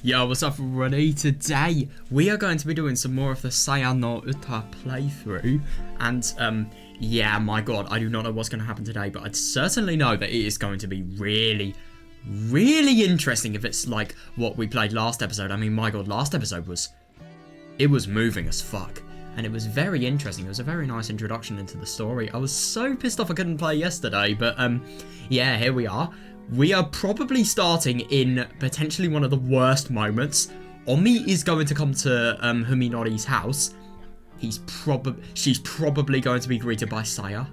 Yo, what's up everybody? Today we are going to be doing some more of the Saya no Uta playthrough, and yeah, my god, I do not know what's going to happen today, but I certainly know that it is going to be really interesting if it's like what we played last episode. I mean, my god, last episode was moving as fuck, and it was very interesting. It was a very nice introduction into the story. I was so pissed off I couldn't play yesterday, but yeah, here we are. We are probably starting in potentially one of the worst moments. Omi is going to come to Huminori's house. She's probably going to be greeted by Saya.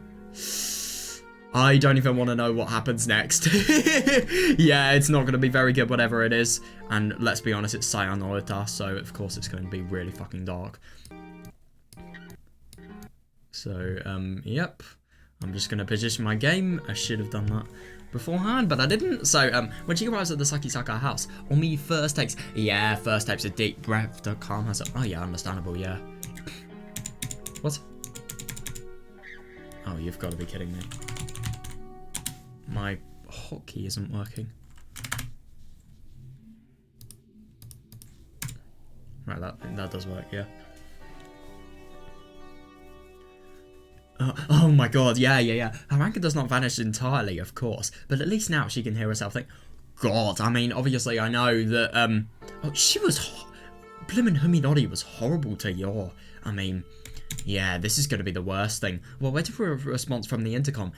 I don't even want to know what happens next. Yeah, it's not going to be very good, whatever it is. And let's be honest, it's Saya no Uta, so of course it's going to be really fucking dark. So, yep. I'm just going to position my game. I should have done that beforehand, but I didn't. So when she arrives at the Sakisaka house, Omi first takes a deep breath to calm herself. Oh yeah, understandable, yeah. What? Oh, you've got to be kidding me. My hotkey isn't working. Right, that does work, yeah. Oh my god, yeah. Her anger does not vanish entirely, of course, but at least now she can hear herself think, God, I mean, obviously I know that, oh, she was, Blimmin' Huminori was horrible to Yor. I mean, yeah, this is going to be the worst thing. Well, waiting for a response from the intercom.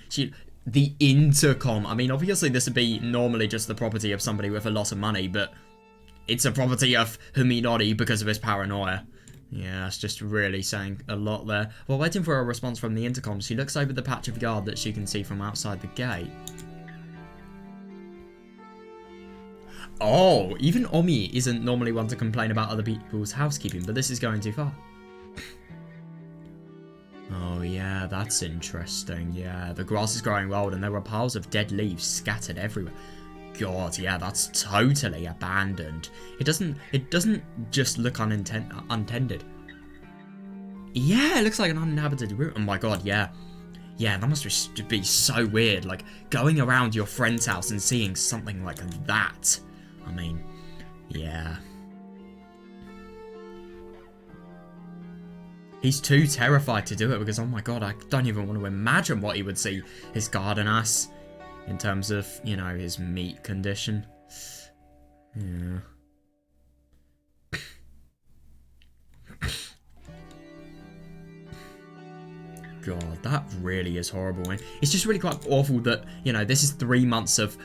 The intercom, I mean, obviously this would be normally just the property of somebody with a lot of money, but it's a property of Huminori because of his paranoia. Yeah, it's just really saying a lot there. While waiting for a response from the intercom, she looks over the patch of yard that she can see from outside the gate. Oh, even Omi isn't normally one to complain about other people's housekeeping, but this is going too far. Oh yeah, that's interesting. Yeah, the grass is growing wild and there are piles of dead leaves scattered everywhere. God, yeah, that's totally abandoned. It doesn't just look untended. Yeah, it looks like an uninhabited room. Oh my god, yeah. Yeah, that must be so weird, like, going around your friend's house and seeing something like that. I mean, yeah. He's too terrified to do it because, oh my god, I don't even want to imagine what he would see his garden as. In terms of, you know, his meat condition. Yeah. God, that really is horrible. And it's just really quite awful that, you know, this is 3 months of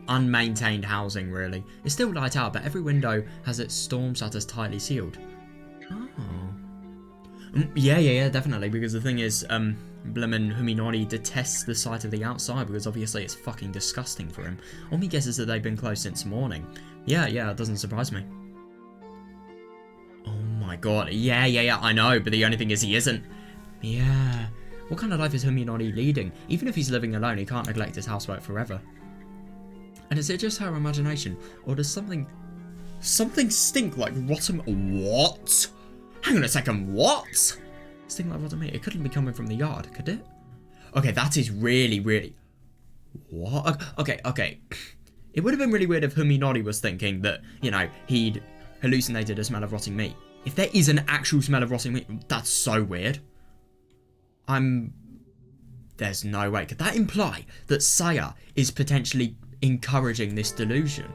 unmaintained housing, really. It's still light out, but every window has its storm shutters tightly sealed. Oh. Yeah, definitely, because the thing is, Blimmin' Huminori detests the sight of the outside because obviously it's fucking disgusting for him. Omi guesses that they've been closed since morning. Yeah, it doesn't surprise me. Oh my god, yeah, I know, but the only thing is he isn't. Yeah. What kind of life is Huminori leading? Even if he's living alone, he can't neglect his housework forever. And is it just her imagination, or does something stink like rotten... What? Hang on a second, what? Stink like rotten meat. It couldn't be coming from the yard, could it? Okay, that is really... What? Okay. It would have been really weird if Huminori was thinking that, you know, he'd hallucinated a smell of rotting meat. If there is an actual smell of rotting meat, that's so weird. There's no way. Could that imply that Saya is potentially encouraging this delusion?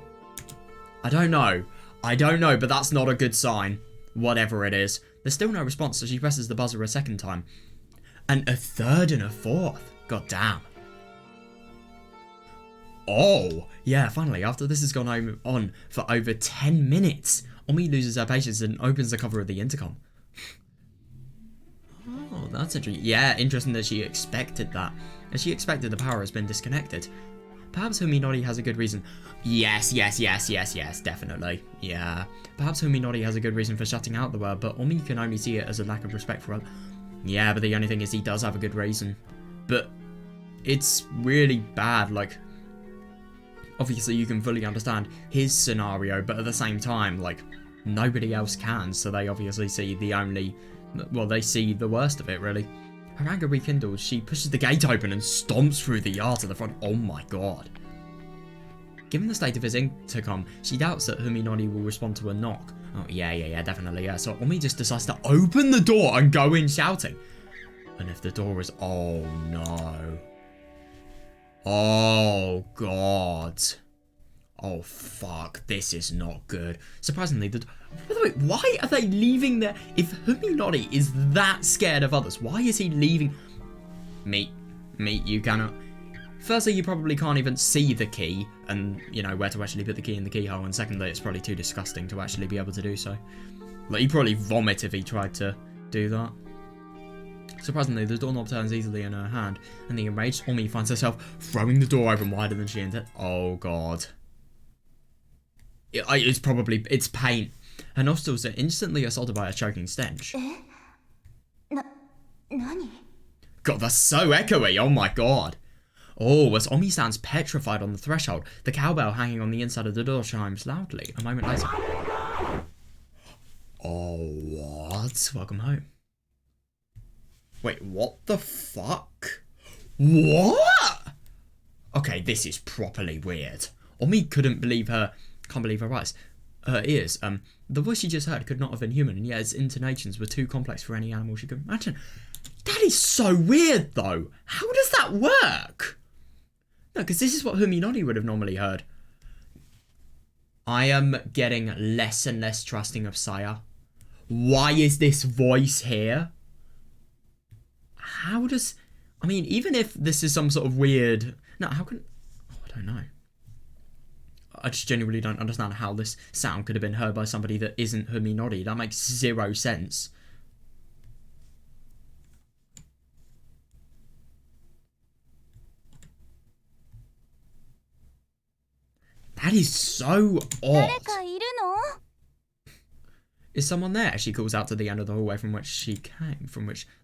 I don't know, but that's not a good sign. Whatever it is. There's still no response, so she presses the buzzer a second time. And a third and a fourth. God damn. Oh, yeah, finally, after this has gone on for over 10 minutes, Omi loses her patience and opens the cover of the intercom. Oh, that's interesting. Yeah, interesting that she expected that. As she expected, the power has been disconnected. Perhaps Huminori has a good reason. Yes, definitely. Yeah. Perhaps Huminori has a good reason for shutting out the word, but Omi can only see it as a lack of respect for her. Yeah, but the only thing is he does have a good reason. But it's really bad, like... Obviously you can fully understand his scenario, but at the same time, like, nobody else can, so they obviously see the only... Well, they see the worst of it, really. Her anger rekindles, she pushes the gate open and stomps through the yard to the front. Oh my god. Given the state of his intercom, she doubts that Huminori will respond to a knock. Oh, yeah, definitely, yeah. So Omi just decides to open the door and go in shouting. And if the door is... Oh, no. Oh, God. Oh, fuck. This is not good. Surprisingly, by the way, why are they leaving there? If Huminori is that scared of others, why is he leaving... Meet, you cannot... Firstly, you probably can't even see the key and, you know, where to actually put the key in the keyhole. And secondly, it's probably too disgusting to actually be able to do so. Like, he'd probably vomit if he tried to do that. Surprisingly, the doorknob turns easily in her hand, and the enraged Omi finds herself throwing the door open wider than she intended. Oh, God. It's pain. Her nostrils are instantly assaulted by a choking stench. Nani? God, that's so echoey. Oh, my God. Oh, as Omi stands petrified on the threshold, the cowbell hanging on the inside of the door chimes loudly. A moment later. Oh, what? Welcome home. Wait, what the fuck? What? Okay, this is properly weird. Omi can't believe her ears. The voice she just heard could not have been human, and yet its intonations were too complex for any animal she could imagine. That is so weird, though. How does that work? No, because this is what Huminori would have normally heard. I am getting less and less trusting of Saya. Why is this voice here? How does... I mean, even if this is some sort of weird... No, how can... Oh, I don't know. I just genuinely don't understand how this sound could have been heard by somebody that isn't Huminori. That makes zero sense. That is so odd. Is someone there? She calls out to the end of the hallway from which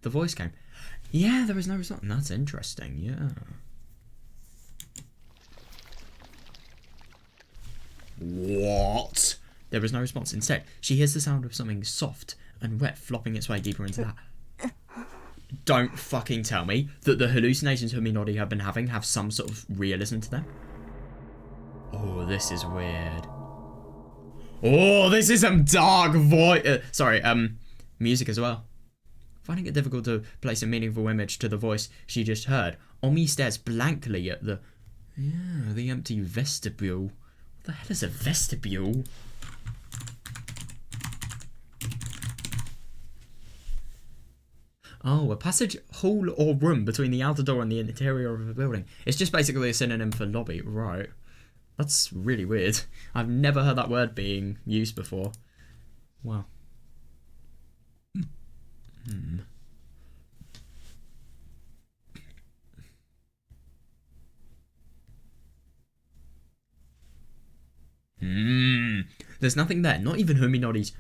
the voice came. Yeah, there is no response. That's interesting, yeah. What? There is no response. Instead, she hears the sound of something soft and wet flopping its way deeper into that. Don't fucking tell me that the hallucinations Huminori have been having have some sort of realism to them. Oh, this is weird. Oh, this is some dark music as well. Finding it difficult to place a meaningful image to the voice she just heard, Omi stares blankly at the empty vestibule. What the hell is a vestibule? Oh, a passage, hall, or room between the outer door and the interior of a building. It's just basically a synonym for lobby, right? That's really weird. I've never heard that word being used before. Wow. There's nothing there. Not even Huminori's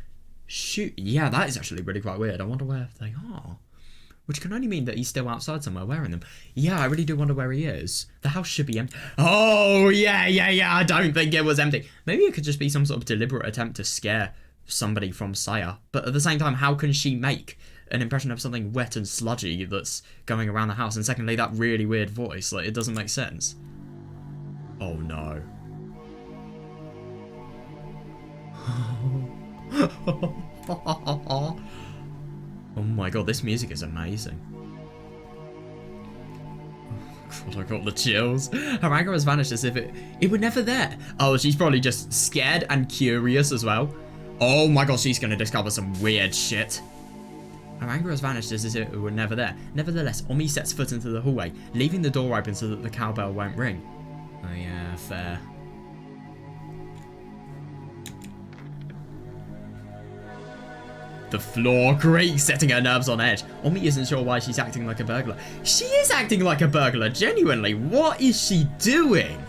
shoe. Yeah, that is actually really quite weird. I wonder where they are. Which can only mean that he's still outside somewhere wearing them. Yeah, I really do wonder where he is. The house should be empty. Oh, yeah. I don't think it was empty. Maybe it could just be some sort of deliberate attempt to scare somebody from Saya. But at the same time, how can she make an impression of something wet and sludgy that's going around the house? And secondly, that really weird voice. Like, it doesn't make sense. Oh, no. Oh my god, this music is amazing. God, I got the chills. Her anger has vanished as if it were never there. Oh, she's probably just scared and curious as well. Oh my god, she's gonna discover some weird shit. Her anger has vanished as if it were never there. Nevertheless, Omi sets foot into the hallway, leaving the door open so that the cowbell won't ring. Oh yeah, fair. The floor creaks, setting her nerves on edge. Omi isn't sure why she's acting like a burglar. She is acting like a burglar, genuinely. What is she doing?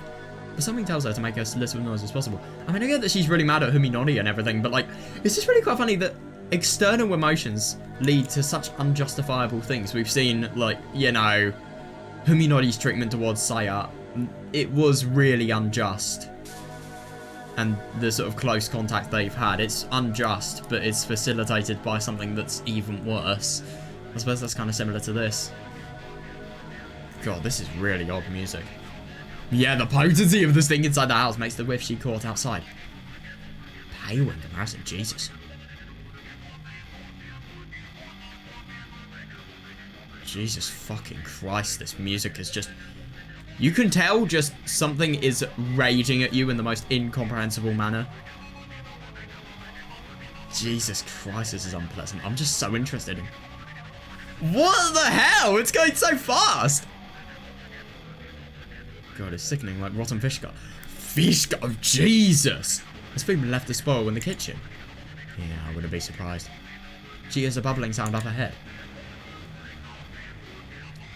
But something tells her to make as little noise as possible. I mean, I get that she's really mad at Huminori and everything, but like, it's just really quite funny that external emotions lead to such unjustifiable things. We've seen, like, you know, Huminori's treatment towards Saya. It was really unjust. And the sort of close contact they've had, it's unjust, but it's facilitated by something that's even worse. I suppose that's kind of similar to this. God, this is really odd music. Yeah, the potency of this thing inside the house makes the whiff she caught outside pale in comparison. Jesus. Jesus fucking Christ, this music is just... You can tell just something is raging at you in the most incomprehensible manner. Jesus Christ, this is unpleasant. I'm just so interested in... What the hell? It's going so fast! God, it's sickening, like rotten fish gut. Fish gut, oh, Jesus! Has food been left to spoil in the kitchen? Yeah, I wouldn't be surprised. She hears a bubbling sound up ahead.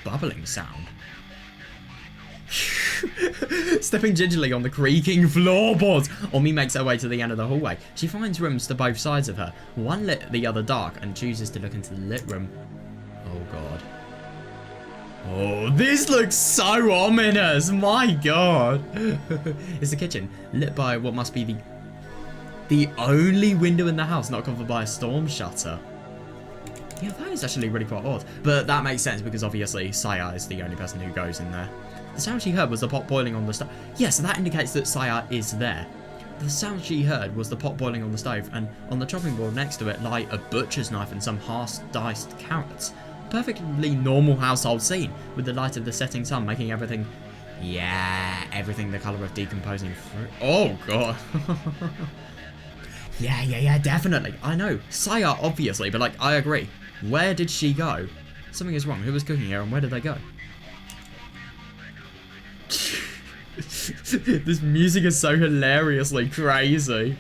Bubbling sound? Stepping gingerly on the creaking floorboards, Omi makes her way to the end of the hallway. She finds rooms to both sides of her, one lit, the other dark, and chooses to look into the lit room. Oh god. Oh, this looks so ominous, my god. It's the kitchen, lit by what must be the only window in the house not covered by a storm shutter. Yeah, that is actually really quite odd. But that makes sense because obviously Saya is the only person who goes in there. The sound she heard was the pot boiling on the stove. Yeah, so that indicates that Saya is there. The sound she heard was the pot boiling on the stove, and on the chopping board next to it lie a butcher's knife and some half-diced carrots. A perfectly normal household scene, with the light of the setting sun making everything... Yeah, everything the colour of decomposing fruit. Oh, God. Yeah, definitely. I know. Saya, obviously, but, like, I agree. Where did she go? Something is wrong. Who was cooking here, and where did they go? This music is so hilariously crazy.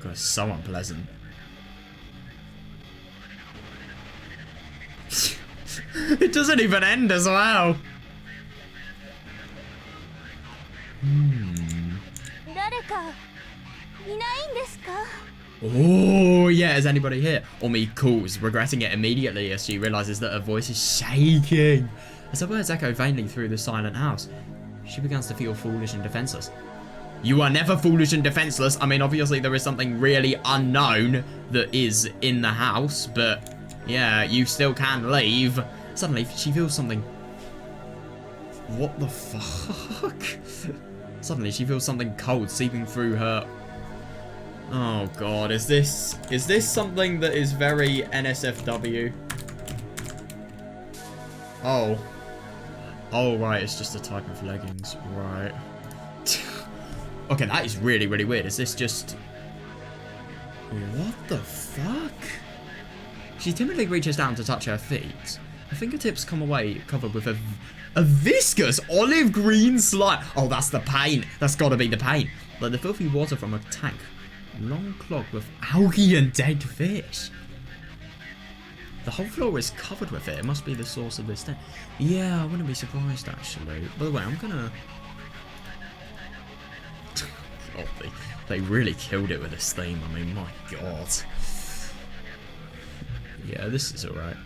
God, it's so unpleasant. It doesn't even end as well. Oh, yeah, is anybody here? Omi calls, regretting it immediately as she realizes that her voice is shaking. As her words echo vainly through the silent house, she begins to feel foolish and defenseless. You are never foolish and defenseless. I mean, obviously there is something really unknown that is in the house, but yeah, you still can leave. Suddenly, she feels something... What the fuck? Suddenly, she feels something cold seeping through her... Oh god, is this something that is very NSFW? Oh. Oh, right, it's just a type of leggings, right. Okay, that is really, really weird. Is this just... What the fuck? She timidly reaches down to touch her feet. Her fingertips come away covered with a viscous olive green slime. Oh, that's the paint. That's gotta be the paint. Like the filthy water from a tank. Long clogged with algae and dead fish. The whole floor is covered with it. It must be the source of this thing. Yeah, I wouldn't be surprised actually. By the way, I'm gonna... God, they really killed it with this theme. I mean, my god. Yeah, this is alright.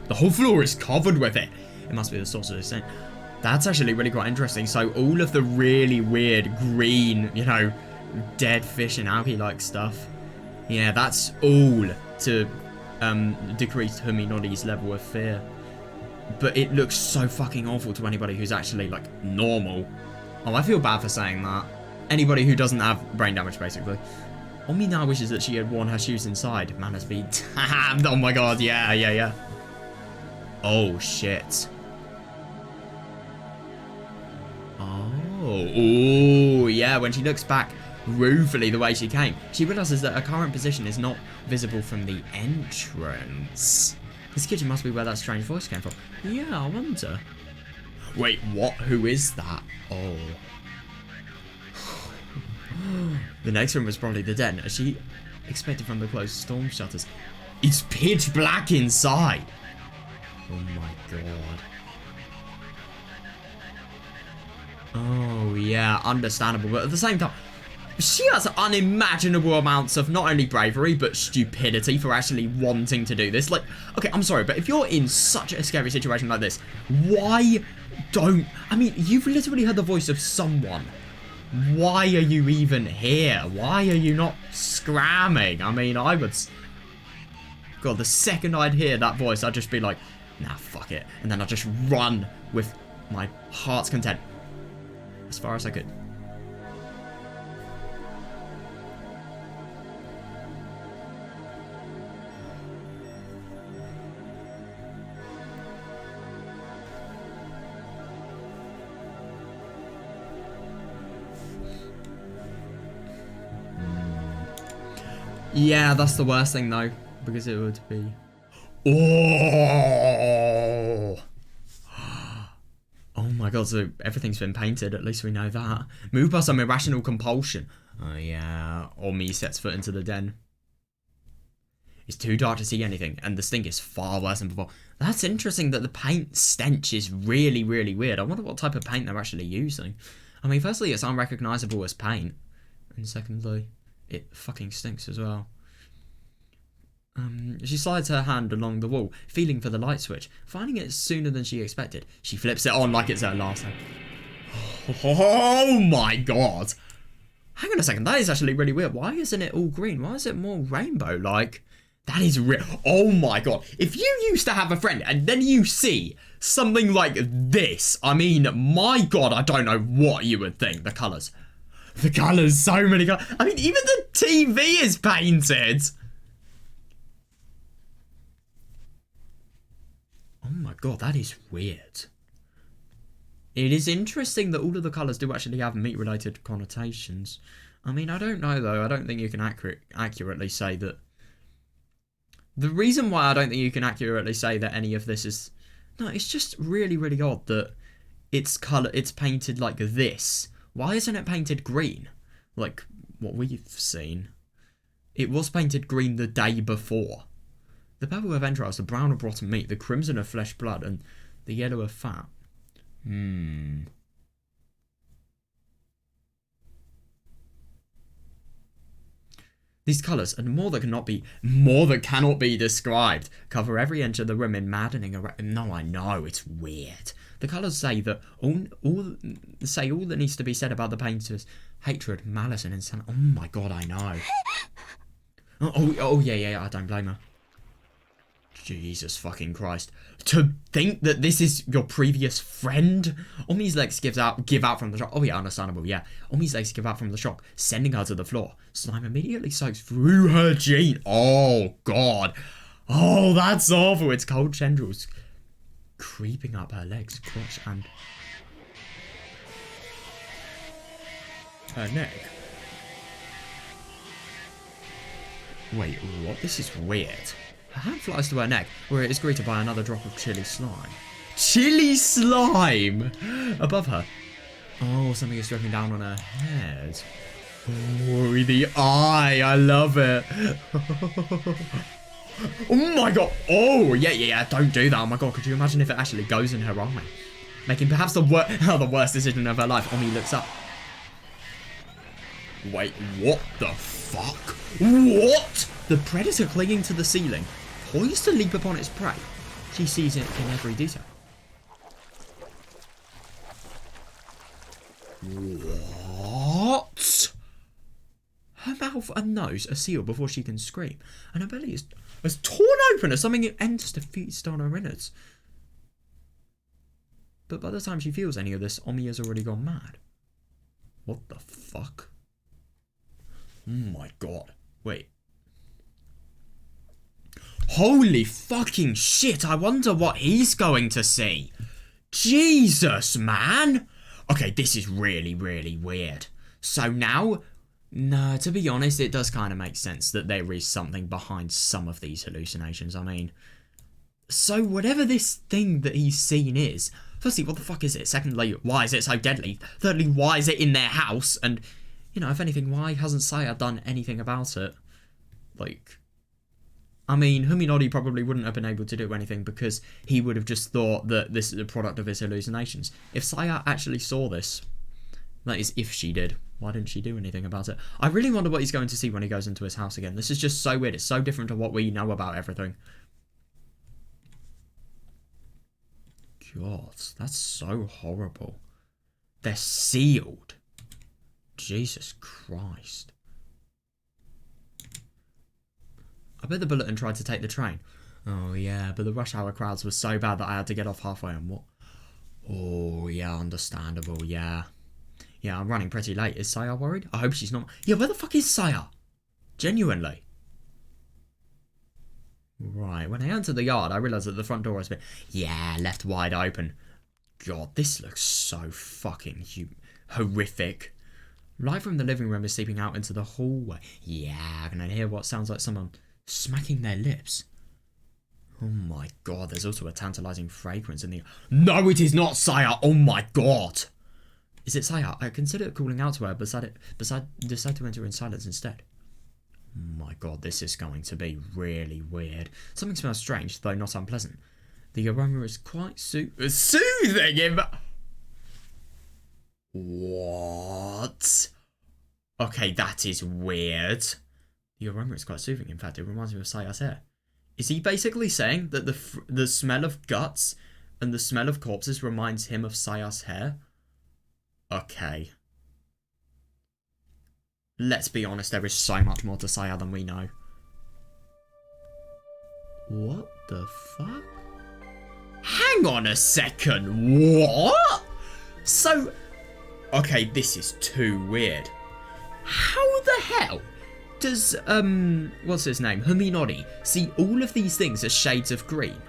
The whole floor is covered with it. It must be the source of this thing. That's actually really quite interesting. So all of the really weird green, you know, dead fish and algae-like stuff. Yeah, that's all to decrease Huminori's level of fear. But it looks so fucking awful to anybody who's actually, like, normal. Oh, I feel bad for saying that. Anybody who doesn't have brain damage, basically. Omi now wishes that she had worn her shoes inside. Man has been damned. Oh my god, yeah. Oh, shit. Oh, yeah, when she looks back ruefully the way she came, she realizes that her current position is not visible from the entrance. This kitchen must be where that strange voice came from. Yeah, I wonder. Wait, what? Who is that? Oh. The next room was probably the den, as she expected from the closed storm shutters. It's pitch black inside. Oh my god. Oh yeah, understandable, but at the same time, she has unimaginable amounts of not only bravery, but stupidity for actually wanting to do this. Like, okay, I'm sorry, but if you're in such a scary situation like this, why don't... I mean, you've literally heard the voice of someone. Why are you even here? Why are you not scramming? I mean, I would... God, the second I'd hear that voice, I'd just be like, nah, fuck it. And then I'd just run with my heart's content. As far as I could. Yeah, that's the worst thing though, because it would be... Oh! Oh my god, so everything's been painted, at least we know that. Moved by some irrational compulsion. Oh yeah, Omi sets foot into the den. It's too dark to see anything, and the stink is far worse than before. That's interesting that the paint stench is really, really weird. I wonder what type of paint they're actually using. I mean, firstly, it's unrecognisable as paint. And secondly... it fucking stinks as well. She slides her hand along the wall, feeling for the light switch. Finding it sooner than she expected, she flips it on like it's her last time. Oh my god! Hang on a second, that is actually really weird. Why isn't it all green? Why is it more rainbow? Like, that is real. Oh my god. If you used to have a friend and then you see something like this, I mean, my god, I don't know what you would think. The colours. The colours, so many colours. I mean, even the TV is painted. Oh my god, that is weird. It is interesting that all of the colours do actually have meat-related connotations. I mean, I don't know though. I don't think you can accurately say that. The reason why I don't think you can accurately say that any of this is... No, it's just really, really odd that it's painted like this. Why isn't it painted green? Like what we've seen. It was painted green the day before. The purple of entrails, the brown of rotten meat, the crimson of flesh blood, and the yellow of fat. These colours, and more that cannot be described, cover every inch of the room in maddening. No, I know, it's weird. The colours say that all that needs to be said about the painters: hatred, malice, and insanity. Oh my god, I know. Oh yeah, I don't blame her. Jesus fucking Christ. To think that this is your previous friend? Omi's legs give out from the shock. Oh yeah, understandable, yeah. Omi's legs give out from the shock, sending her to the floor. Slime immediately soaks through her jean. Oh god. Oh, that's awful. It's cold tendrils creeping up her legs, crotch, and her neck. Wait, what? This is weird. Her hand flies to her neck, where it is greeted by another drop of chilly slime. Chilly slime! Above her. Oh, something is dripping down on her head. Oh, the eye! I love it! Oh my god! Oh, yeah, don't do that. Oh my god, could you imagine if it actually goes in her eye? Making perhaps the worst decision of her life. Omi looks up. Wait, what the fuck? What? The predator clinging to the ceiling, poised to leap upon its prey. She sees it in every detail. What? Her mouth and nose are sealed before she can scream, and her belly is torn open as something enters to feast on her innards. But by the time she feels any of this, Omi has already gone mad. What the fuck? Oh my god. Wait. Holy fucking shit, I wonder what he's going to see. Jesus, man. Okay, this is really, really weird. So now, no, to be honest, it does kind of make sense that there is something behind some of these hallucinations. I mean, so whatever this thing that he's seen is, firstly, what the fuck is it? Secondly, why is it so deadly? Thirdly, why is it in their house? And, you know, if anything, why hasn't Saya done anything about it? Like, I mean, Huminori probably wouldn't have been able to do anything because he would have just thought that this is a product of his hallucinations. If Saya actually saw this, that is if she did, why didn't she do anything about it? I really wonder what he's going to see when he goes into his house again. This is just so weird. It's so different to what we know about everything. God, that's so horrible. They're sealed. Jesus Christ. I bet the bulletin tried to take the train. Oh, yeah, but the rush hour crowds were so bad that I had to get off halfway and what? Oh, yeah, understandable, yeah. Yeah, I'm running pretty late. Is Saya worried? I hope she's not. Yeah, where the fuck is Saya? Genuinely. Right, when I entered the yard, I realised that the front door has been, yeah, left wide open. God, this looks so fucking horrific. Light from the living room is seeping out into the hallway. Yeah, I can hear what sounds like someone smacking their lips. Oh my god, there's also a tantalising fragrance in the... No, it is not Saya! Oh my god! Is it Saya? I considered calling out to her, but decided to enter in silence instead. Oh my god, this is going to be really weird. Something smells strange, though not unpleasant. The aroma is quite soothing him. What? Okay, that is weird. The aroma is quite soothing. In fact, it reminds me of Saya's hair. Is he basically saying that the smell of guts and the smell of corpses reminds him of Saya's hair? Okay. Let's be honest, there is so much more to Saya than we know. What the fuck? Hang on a second, what? So, okay, this is too weird. How the hell does, what's his name? Huminori see all of these things as shades of green?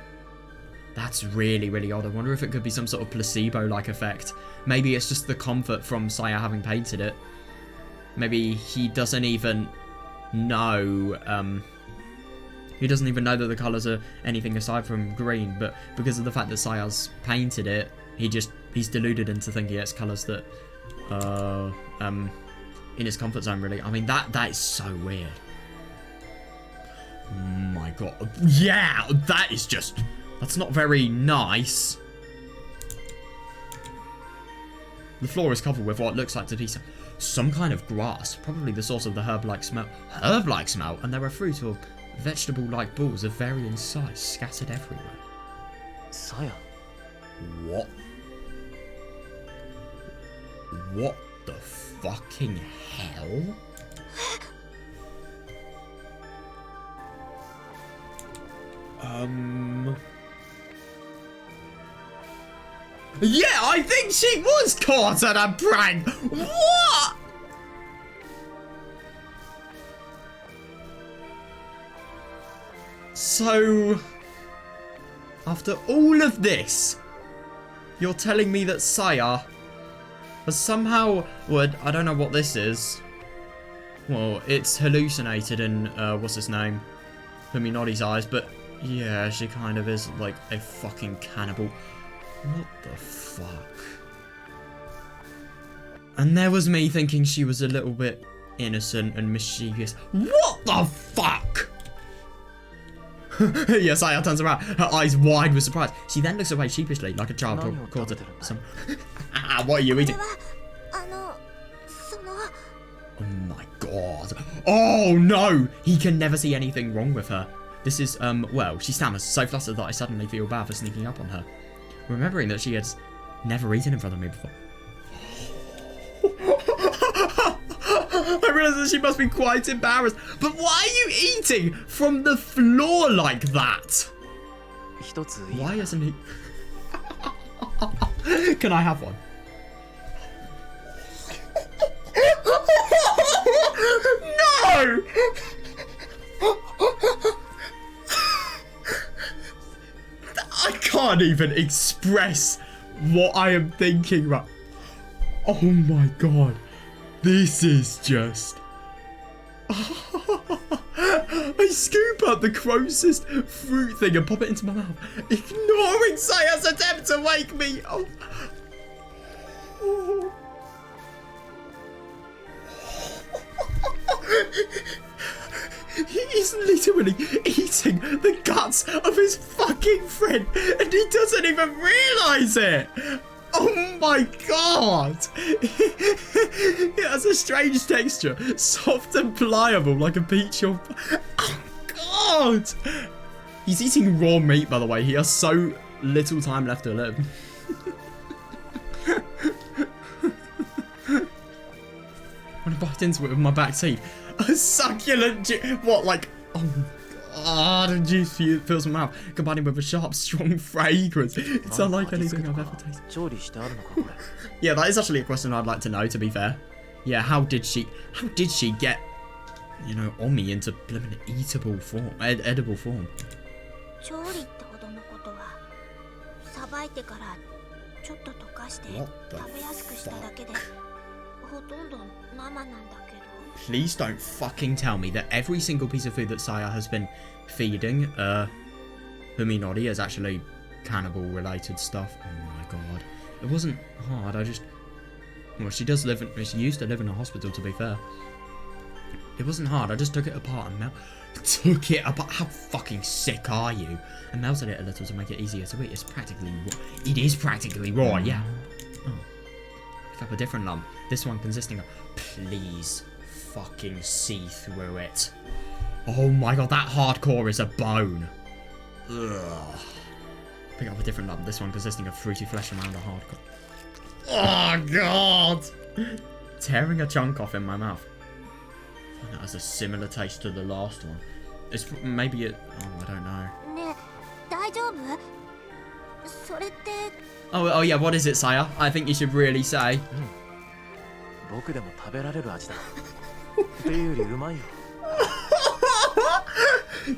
That's really, really odd. I wonder if it could be some sort of placebo-like effect. Maybe it's just the comfort from Saya having painted it. Maybe he doesn't even know, he doesn't even know that the colours are anything aside from green, but because of the fact that Saya's painted it, he's deluded into thinking it's colours that in his comfort zone, really. I mean, that is so weird. Oh my god. Yeah, that is just... That's not very nice. The floor is covered with what looks like to be some kind of grass, probably the source of the herb-like smell. Herb-like smell? And there are fruit or vegetable-like balls of varying size scattered everywhere. Saya. What? What the fucking hell? Yeah, I think she was caught at a prank! What? So, after all of this, you're telling me that Saya has somehow, well, I don't know what this is. Well, it's hallucinated in, what's his name? Huminori's eyes, but yeah, she kind of is like a fucking cannibal. What the fuck? And there was me thinking she was a little bit innocent and mischievous. What the fuck? Yes, Saya turns around, her eyes wide with surprise. She then looks away sheepishly, like a child caught at some... What are you eating? Oh my god. Oh no! He can never see anything wrong with her. This is, well, she stammers, so flustered that I suddenly feel bad for sneaking up on her. Remembering that she had never eaten in front of me before. I realise that she must be quite embarrassed. But why are you eating from the floor like that? Why isn't he... Can I have one? No! I can't even express what I am thinking about. Oh my god. This is just... I scoop up the grossest fruit thing and pop it into my mouth, ignoring Saya's attempt to wake me. Oh. He is literally eating eating the guts of his fucking friend and he doesn't even realise it. Oh my god! It has a strange texture, soft and pliable like a peach or... Oh god! He's eating raw meat, by the way. He has so little time left to live. I'm gonna bite into it with my back teeth. A succulent what, like... Oh god, the juice fills my mouth, combining with a sharp, strong fragrance. It's unlike anything I've ever tasted. Yeah, that is actually a question I'd like to know, to be fair. Yeah, how did she get, you know, Omi into blooming eatable form, edible form? Please don't fucking tell me that every single piece of food that Saya has been feeding Huminori is actually cannibal related stuff. Oh my god. It wasn't hard, I just... Well, she used to live in a hospital, to be fair. It wasn't hard, I just took it apart and took it apart. How fucking sick are you? And melted it a little to make it easier to eat. It's practically raw. It is practically raw, yeah. Oh. Pick up a different lump. This one consisting of... Please fucking see through it. Oh my god, that hardcore is a bone. Ugh. Pick up a different lump. This one consisting of fruity flesh around the hardcore. Oh god! Tearing a chunk off in my mouth. That has a similar taste to the last one. It's maybe it. Oh, I don't know. Oh yeah, what is it, Saya? I think you should really say.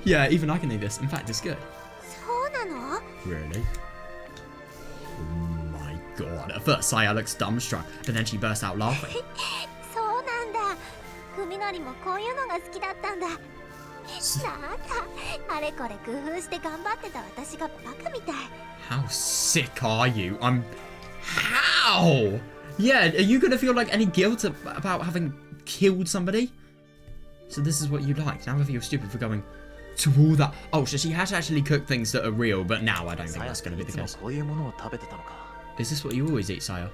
Yeah, even I can eat this. In fact, it's good. Really? Oh my god. At first, Saya looks dumbstruck, but then she bursts out laughing. How sick are you? How? Yeah, are you gonna feel like any guilt about having killed somebody? So this is what you like. Now I feel stupid for going to all that. Oh, so she has actually cooked things that are real, but now I don't think that's gonna be the case. Is this what you always eat, Saya?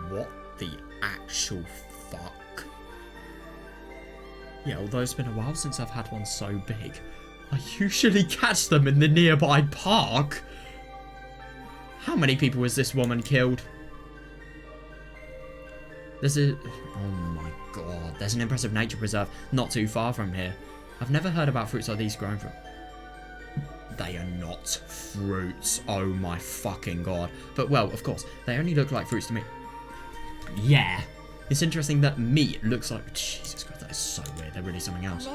What the actual fuck? Yeah, although it's been a while since I've had one so big, I usually catch them in the nearby park. How many people has this woman killed? Oh my god, there's an impressive nature preserve not too far from here. I've never heard about fruits like these growing from... They are not fruits, oh my fucking god. But well, of course, they only look like fruits to me. Yeah. It's interesting that meat looks like... Jesus Christ, that is so weird. They're really something else.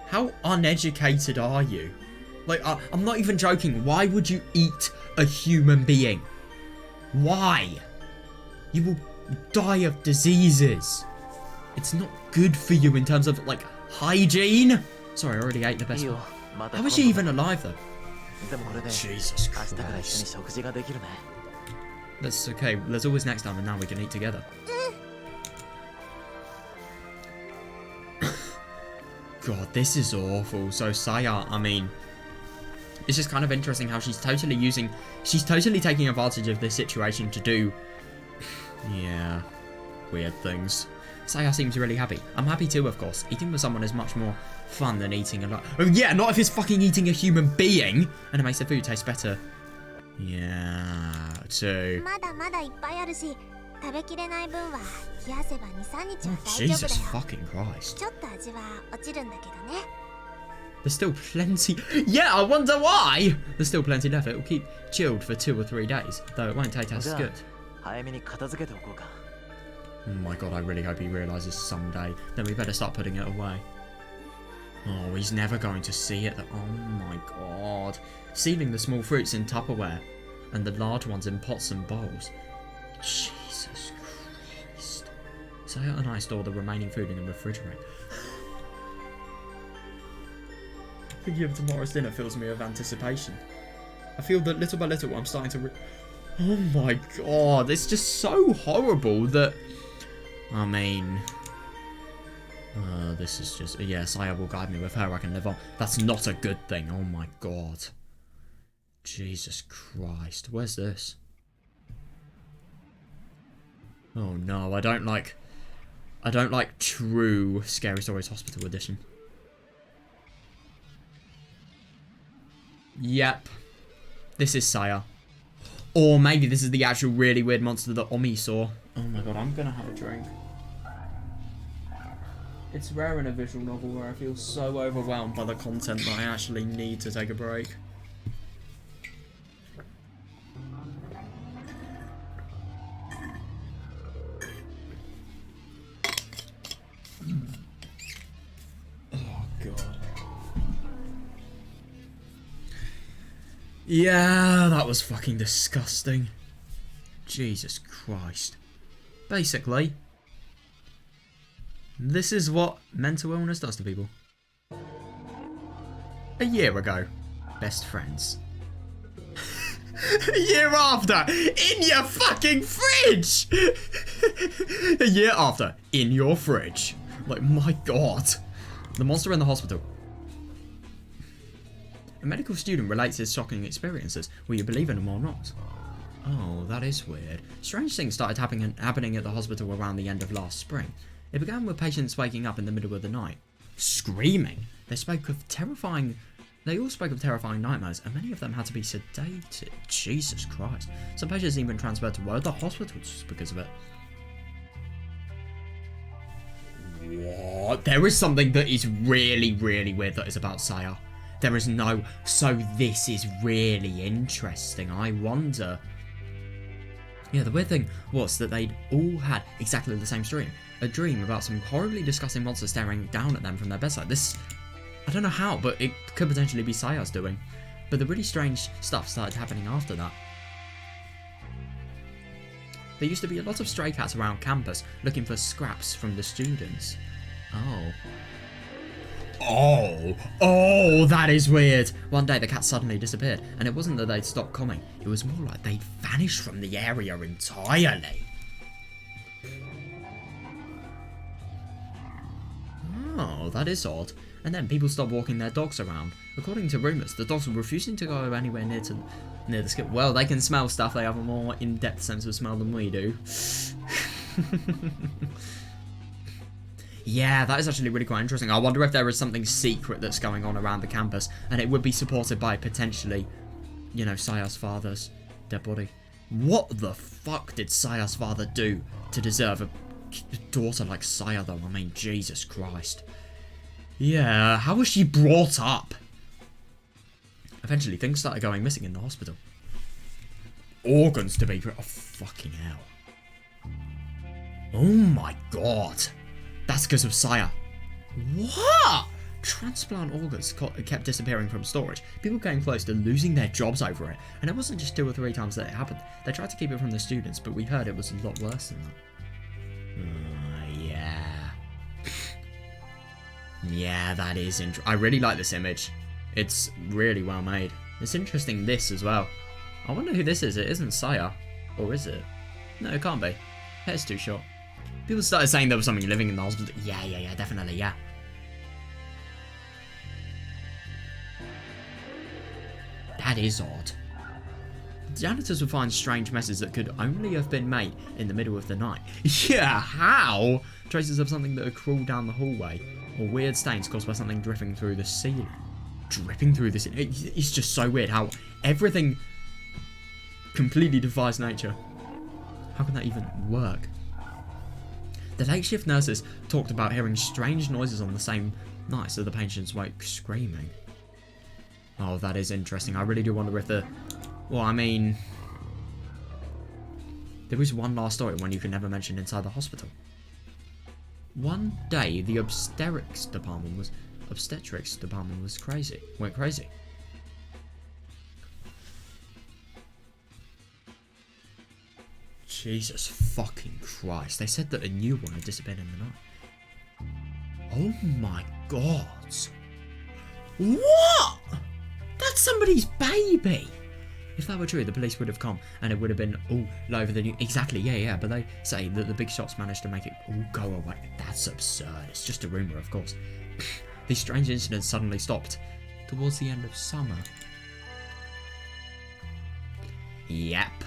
How uneducated are you? Like, I'm not even joking. Why would you eat a human being? Why? You will die of diseases. It's not good for you in terms of, like, hygiene. Sorry, I already ate the best one. How is she even alive, though? Jesus Christ. That's okay. There's always next time, and now we can eat together. God, this is awful. So Saya, I mean, it's just kind of interesting how she's totally taking advantage of this situation to do, yeah, weird things. Saya seems really happy. I'm happy too, of course. Eating with someone is much more fun than eating a lot. Oh yeah, not if it's fucking eating a human being, and it makes the food taste better. Yeah, too. Oh, Jesus fucking Christ. There's still plenty. Yeah, I wonder why. There's still plenty left. It will keep chilled for 2 or 3 days, though it won't taste as good. Oh my god, I really hope he realises someday. Then we better start putting it away. Oh, he's never going to see it. Oh my god. Sealing the small fruits in Tupperware and the large ones in pots and bowls. Jesus Christ. Saya and I store the remaining food in the refrigerator. Thinking of tomorrow's dinner fills me with anticipation. I feel that little by little I'm starting to oh my god, it's just so horrible that... I mean... this is just... Yes, I will guide me. With her I can live on. That's not a good thing. Oh my god. Jesus Christ. Where's this? Oh no, I don't like true Scary Stories Hospital Edition. Yep. This is Saya. Or maybe this is the actual really weird monster that Omi saw. Oh my god, I'm gonna have a drink. It's rare in a visual novel where I feel so overwhelmed by the content that I actually need to take a break. Yeah, that was fucking disgusting. Jesus Christ. Basically, this is what mental illness does to people. A year ago, best friends. A year after, in your fucking fridge! A year after, in your fridge. Like, my god. The monster in the hospital. A medical student relates his shocking experiences. Will you believe in them or not? Oh, that is weird. Strange things started happening at the hospital around the end of last spring. It began with patients waking up in the middle of the night, screaming. They all spoke of terrifying nightmares, and many of them had to be sedated. Jesus Christ. Some patients even transferred to other hospitals because of it. What? There is something that is really, really weird that is about Saya. There is no... So this is really interesting. I wonder... Yeah, the weird thing was that they'd all had exactly the same dream. A dream about some horribly disgusting monster staring down at them from their bedside. This... I don't know how, but it could potentially be Saya's doing. But the really strange stuff started happening after that. There used to be a lot of stray cats around campus looking for scraps from the students. Oh, that is weird. One day the cats suddenly disappeared, and it wasn't that they'd stopped coming. It was more like they'd vanished from the area entirely. Oh, that is odd. And then people stopped walking their dogs around. According to rumours, the dogs were refusing to go anywhere near the skip. Well, they can smell stuff. They have a more in-depth sense of smell than we do. Yeah, that is actually really quite interesting. I wonder if there is something secret that's going on around the campus, and it would be supported by potentially, you know, Saya's father's dead body. What the fuck did Saya's father do to deserve a daughter like Saya, though? I mean, Jesus Christ. Yeah, how was she brought up? Eventually, things started going missing in the hospital. Organs to be... Oh, fucking hell. Oh my god. That's because of Saya. What? Transplant organs kept disappearing from storage. People came close to losing their jobs over it. And it wasn't just 2 or 3 times that it happened. They tried to keep it from the students, but we heard it was a lot worse than that. Yeah. Yeah, that is interesting. I really like this image. It's really well made. It's interesting this as well. I wonder who this is. It isn't Saya. Or is it? No, it can't be. Hair's too short. People started saying there was something living in the hospital. Yeah, definitely, yeah. That is odd. Janitors would find strange messes that could only have been made in the middle of the night. Yeah, how? Traces of something that had crawled down the hallway, or weird stains caused by something dripping through the ceiling. Dripping through the ceiling? It's just so weird how everything completely defies nature. How can that even work? The late shift nurses talked about hearing strange noises on the same night, so the patients woke screaming. Oh, that is interesting. I really do wonder if the... Well, I mean... There is one last story, one you can never mention inside the hospital. One day, the obstetrics department was crazy. Went crazy. Jesus fucking Christ. They said that a new one had disappeared in the night. Oh my god. What? That's somebody's baby. If that were true, the police would have come and it would have been all over the news. Exactly, yeah. But they say that the big shots managed to make it all go away. That's absurd. It's just a rumour, of course. These strange incidents suddenly stopped towards the end of summer. Yep.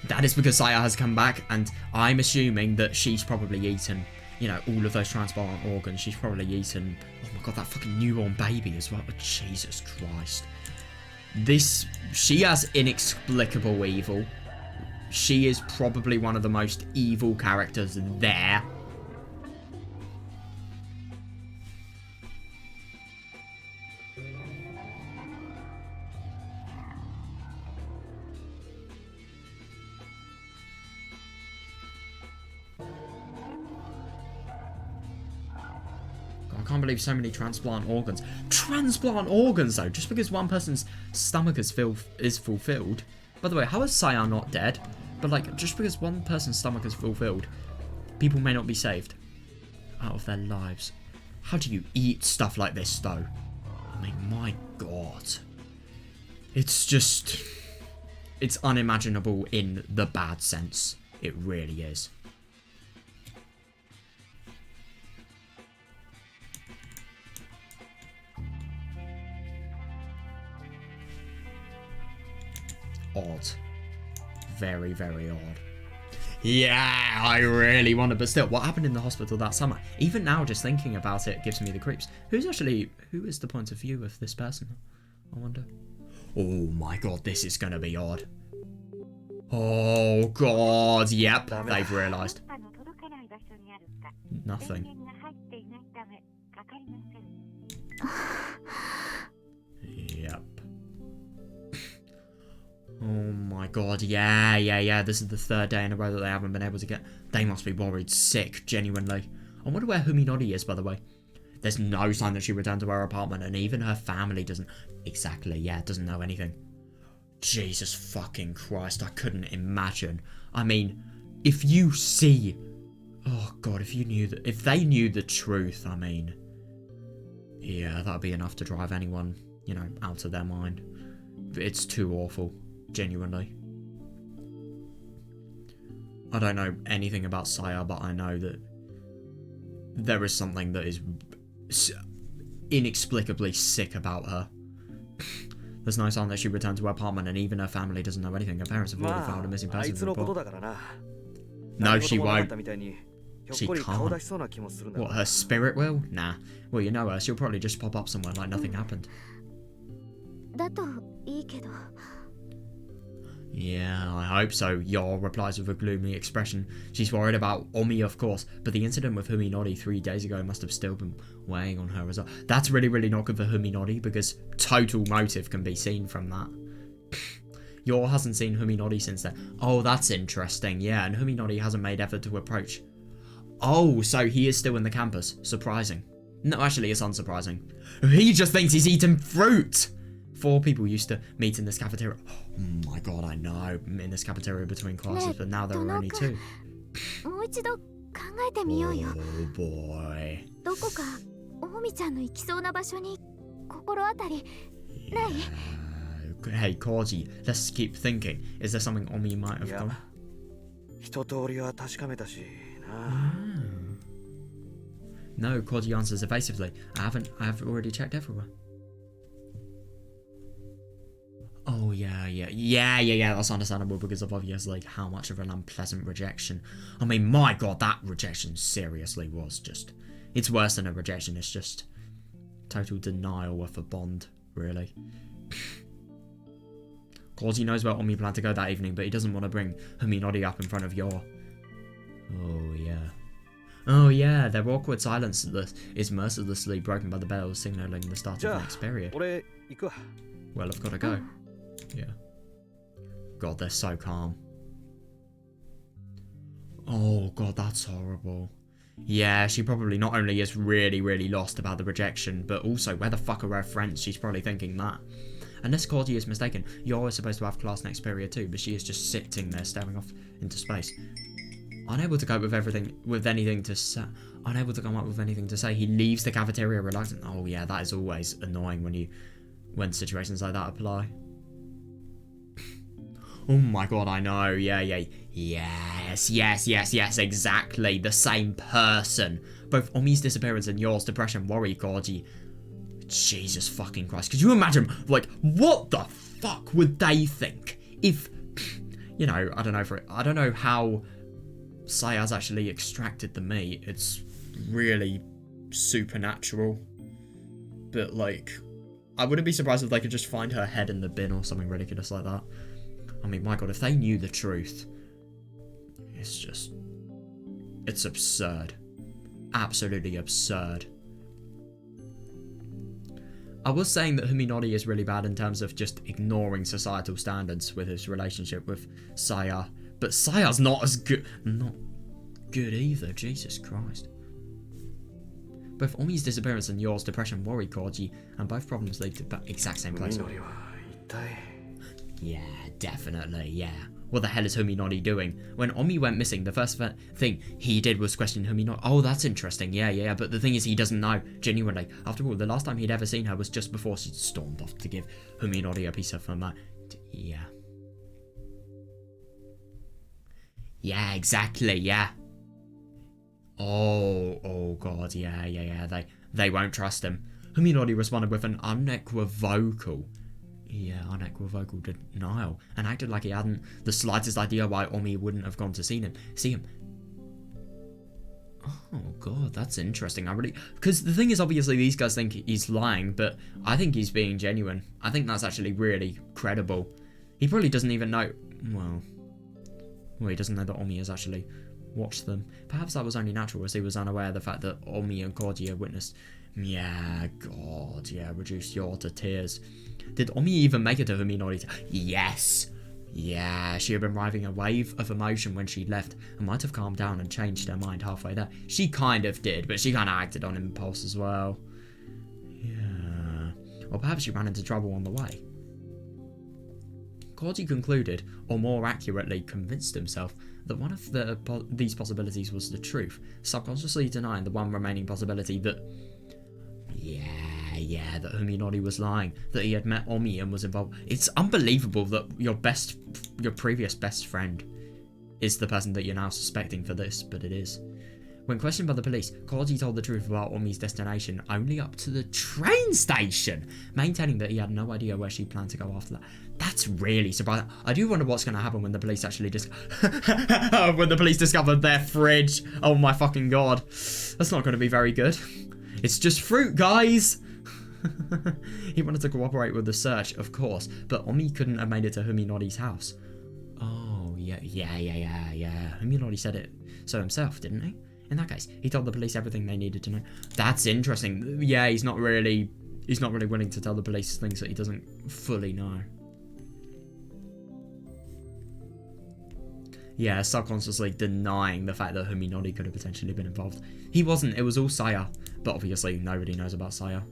That is because Saya has come back, and I'm assuming that she's probably eaten, you know, all of those transplant organs. She's probably eaten, oh my god, that fucking newborn baby as well. Oh, Jesus Christ. She has inexplicable evil. She is probably one of the most evil characters there. I can't believe so many transplant organs. Transplant organs, though, just because one person's stomach is fulfilled. By the way, how is Saya not dead? But, like, just because one person's stomach is fulfilled, people may not be saved out of their lives. How do you eat stuff like this, though? I mean, my god. It's just... It's unimaginable in the bad sense. It really is. Odd. Very, very odd. Yeah, I really want to, but still, what happened in the hospital that summer? Even now, just thinking about it gives me the creeps. Who is the point of view of this person? I wonder. Oh my god, this is gonna be odd. Oh god, yep, they've realised. Nothing. Yep. Oh my god, yeah. This is the third day in a row that they haven't been able to get... They must be worried sick, genuinely. I wonder where Huminori is, by the way. There's no sign that she returned to her apartment, and even her family doesn't... Exactly, yeah, doesn't know anything. Jesus fucking Christ, I couldn't imagine. I mean, if you see... Oh god, if they knew the truth, I mean... Yeah, that'd be enough to drive anyone, you know, out of their mind. It's too awful. Genuinely. I don't know anything about Saya, but I know that there is something that is inexplicably sick about her. There's no sign that she returned to her apartment, and even her family doesn't know anything. Her parents have already filed a missing persons report. No, she won't. She can't. What, her spirit will? Nah. Well, you know her, she'll probably just pop up somewhere like nothing happened. Yeah, I hope so. Yor replies with a gloomy expression. She's worried about Omi, of course, but the incident with Huminori 3 days ago must have still been weighing on her as well. That's really, really not good for Huminori, because total motive can be seen from that. Yor hasn't seen Huminori since then. Oh, that's interesting. Yeah, and Huminori hasn't made effort to approach. Oh, so he is still in the campus. Surprising. No, actually, it's unsurprising. He just thinks he's eating fruit! 4 people used to meet in this cafeteria. Oh my god, I know. In this cafeteria between classes, but now there are only 2. Oh boy. Yeah. Hey, Koji, let's keep thinking. Is there something Omi might have gone? No, Koji answers evasively. I have already checked everywhere. Oh, yeah, that's understandable because of obviously how much of an unpleasant rejection. I mean, my god, that rejection seriously was just... It's worse than a rejection, it's just total denial of a bond, really. Koji knows where Omi planned to go that evening, but he doesn't want to bring Huminori up in front of Yor. Oh yeah, their awkward silence is mercilessly broken by the bells signaling the start of the next period. Well, I've got to go. Yeah. God, they're so calm. Oh god, that's horrible. Yeah, she probably not only is really, really lost about the rejection, but also where the fuck are her friends? She's probably thinking that. Unless Koji is mistaken, Yor is supposed to have class next period too, but she is just sitting there staring off into space. Unable to cope with anything to say. Unable to come up with anything to say, he leaves the cafeteria reluctant. Oh yeah, that is always annoying when situations like that apply. Oh my god, I know. Yeah. Yes, exactly. The same person. Both Omi's disappearance and yours, depression, worry, Gorgie. Jesus fucking Christ. Could you imagine, like, what the fuck would they think if, you know, I don't know how Sayaz actually extracted the meat. It's really supernatural. But, like, I wouldn't be surprised if they could just find her head in the bin or something ridiculous like that. I mean, my god, if they knew the truth, it's absurd. Absolutely absurd. I was saying that Huminori is really bad in terms of just ignoring societal standards with his relationship with Saya, but Saya's not good either, Jesus Christ. Both Omi's disappearance and yours, depression, worry, Gorgie, and both problems lead to the exact same place. Yeah, definitely, yeah. What the hell is Huminori doing? When Omi went missing, the first thing he did was question Huminori. Oh, that's interesting, yeah, but the thing is he doesn't know, genuinely. After all, the last time he'd ever seen her was just before she stormed off to give Huminori a piece of her mind. Yeah. Yeah, exactly, yeah. Oh god, yeah. They won't trust him. Huminori responded with an unequivocal denial, and acted like he hadn't the slightest idea why Omi wouldn't have gone to see him. Oh god, that's interesting. Because the thing is, obviously these guys think he's lying, but I think he's being genuine. I think that's actually really credible. He probably doesn't even know. Well, he doesn't know that Omi has actually watched them. Perhaps that was only natural, as he was unaware of the fact that Omi and Gorgie had witnessed. Yeah, god, yeah, reduced Yor to tears. Did Omi even make it to Huminori? Yes. Yeah, she had been riding a wave of emotion when she left, and might have calmed down and changed her mind halfway there. She kind of did, but she kind of acted on impulse as well. Yeah. Or perhaps she ran into trouble on the way. Gorgie concluded, or more accurately, convinced himself, that one of these possibilities was the truth, subconsciously denying the one remaining possibility that... Yeah, that Huminori was lying, that he had met Omi and was involved. It's unbelievable that your previous best friend is the person that you're now suspecting for this, but it is. When questioned by the police, Gorgie told the truth about Omi's destination only up to the train station, maintaining that he had no idea where she planned to go after that. That's really surprising. I do wonder what's going to happen when the police actually when the police discover their fridge. Oh my fucking god. That's not going to be very good. It's just fruit, guys! He wanted to cooperate with the search, of course, but Omi couldn't have made it to Huminori's house. Oh, yeah. Huminori said it so himself, didn't he? In that case, he told the police everything they needed to know. That's interesting. Yeah, he's not really willing to tell the police things that he doesn't fully know. Yeah, subconsciously denying the fact that Huminori could have potentially been involved. He wasn't, it was all Saya. But obviously nobody knows about Saya.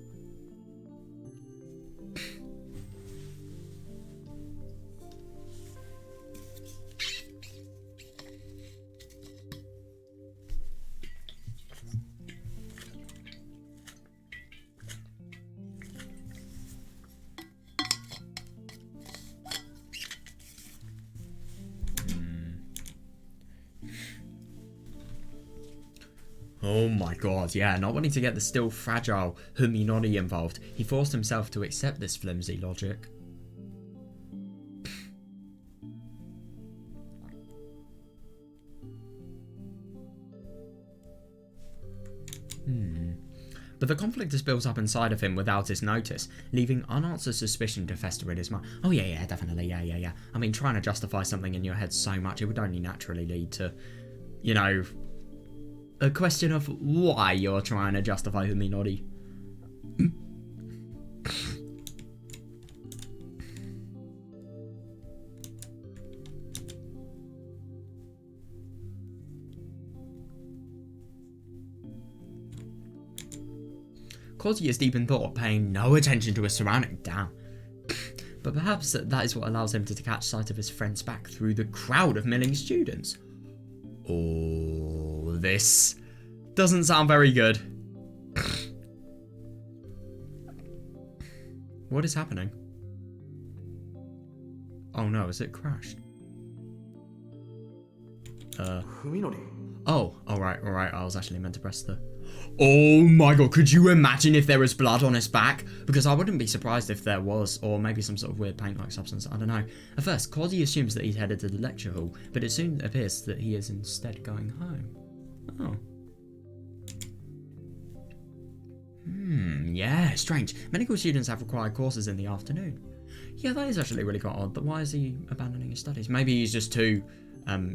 Oh my god, yeah, not wanting to get the still fragile Huminori involved, he forced himself to accept this flimsy logic. But the conflict has built up inside of him without his notice, leaving unanswered suspicion to fester in his mind. Oh yeah, definitely, yeah. I mean, trying to justify something in your head so much, it would only naturally lead to, you know, a question of why you're trying to justify Huminori. Gorgie is deep in thought, paying no attention to his surroundings. Damn. But perhaps that is what allows him to catch sight of his friends back through the crowd of milling students. Oh, this doesn't sound very good. What is happening? Oh no, has it crashed? Oh, alright, I was actually meant to press the... Oh my god, could you imagine if there was blood on his back? Because I wouldn't be surprised if there was, or maybe some sort of weird paint-like substance, I don't know. At first, Claudia assumes that he's headed to the lecture hall, but it soon appears that he is instead going home. Oh. Yeah, strange. Medical students have required courses in the afternoon. Yeah, that is actually really quite odd, but why is he abandoning his studies? Maybe he's just too,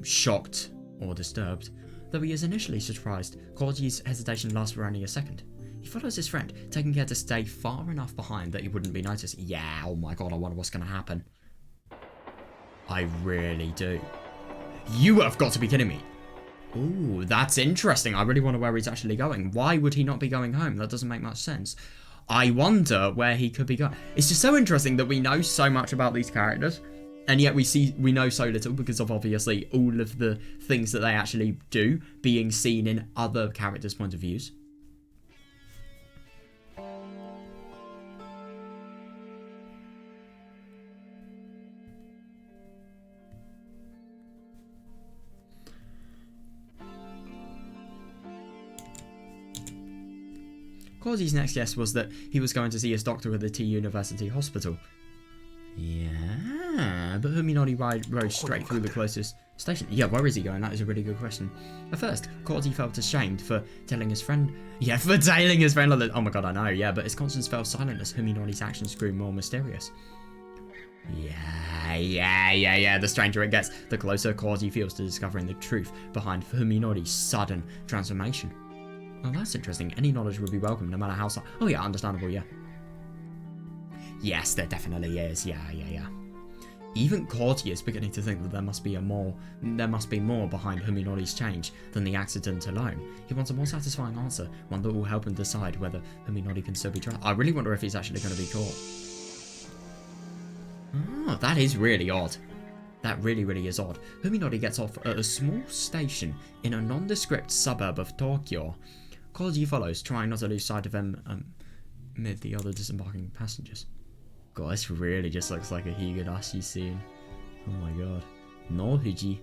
shocked or disturbed. Though he is initially surprised, Cordi's hesitation lasts for only a second. He follows his friend, taking care to stay far enough behind that he wouldn't be noticed. Yeah, oh my god, I wonder what's going to happen. I really do. You have got to be kidding me. Ooh, that's interesting. I really wonder where he's actually going. Why would he not be going home? That doesn't make much sense. I wonder where he could be going. It's just so interesting that we know so much about these characters, and yet we know so little because of obviously all of the things that they actually do being seen in other characters' point of views. Cordi's next guess was that he was going to see his doctor at the T University Hospital. Yeah, but Huminori rode straight through the closest station. Yeah, where is he going? That is a really good question. At first, Cordy felt ashamed for telling his friend... Yeah, for telling his friend... Oh my god, I know, yeah, but his conscience fell silent as Huminori's actions grew more mysterious. Yeah, the stranger it gets, the closer Cordy feels to discovering the truth behind Huminori's sudden transformation. Well, that's interesting. Any knowledge would be welcome, no matter how... Oh yeah, understandable, yeah. Yes, there definitely is. Yeah. Even Cordy is beginning to think that there must be more behind Huminori's change than the accident alone. He wants a more satisfying answer, one that will help him decide whether Huminori can still be trusted. I really wonder if he's actually going to be caught. Oh, that is really odd. That really is odd. Huminori gets off at a small station in a nondescript suburb of Tokyo. Cordy follows, trying not to lose sight of him amid the other disembarking passengers. God, this really just looks like a Higurashi scene. Oh my god. No, Fuji.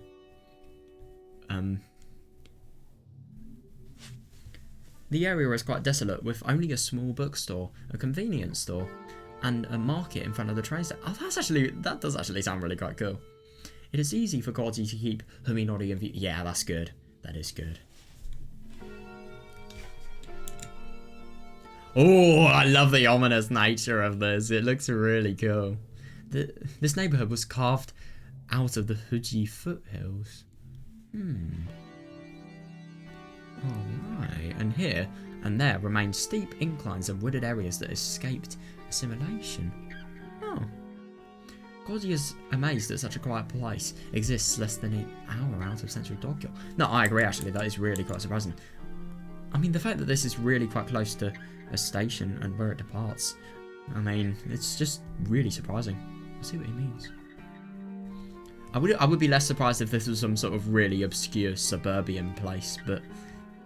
The area is quite desolate, with only a small bookstore, a convenience store, and a market in front of the train station. Oh, that does actually sound really quite cool. It is easy for Cordy to keep Huminori in view. Yeah, that's good. That is good. Oh, I love the ominous nature of this. It looks really cool. This neighborhood was carved out of the Fuji foothills. Alright, and here and there remain steep inclines and wooded areas that escaped assimilation. Oh. Cordy is amazed that such a quiet place exists less than an hour out of central Tokyo. No, I agree actually, that is really quite surprising. I mean, the fact that this is really quite close to a station and where it departs, I mean, it's just really surprising. I see what he means. I would be less surprised if this was some sort of really obscure suburban place, but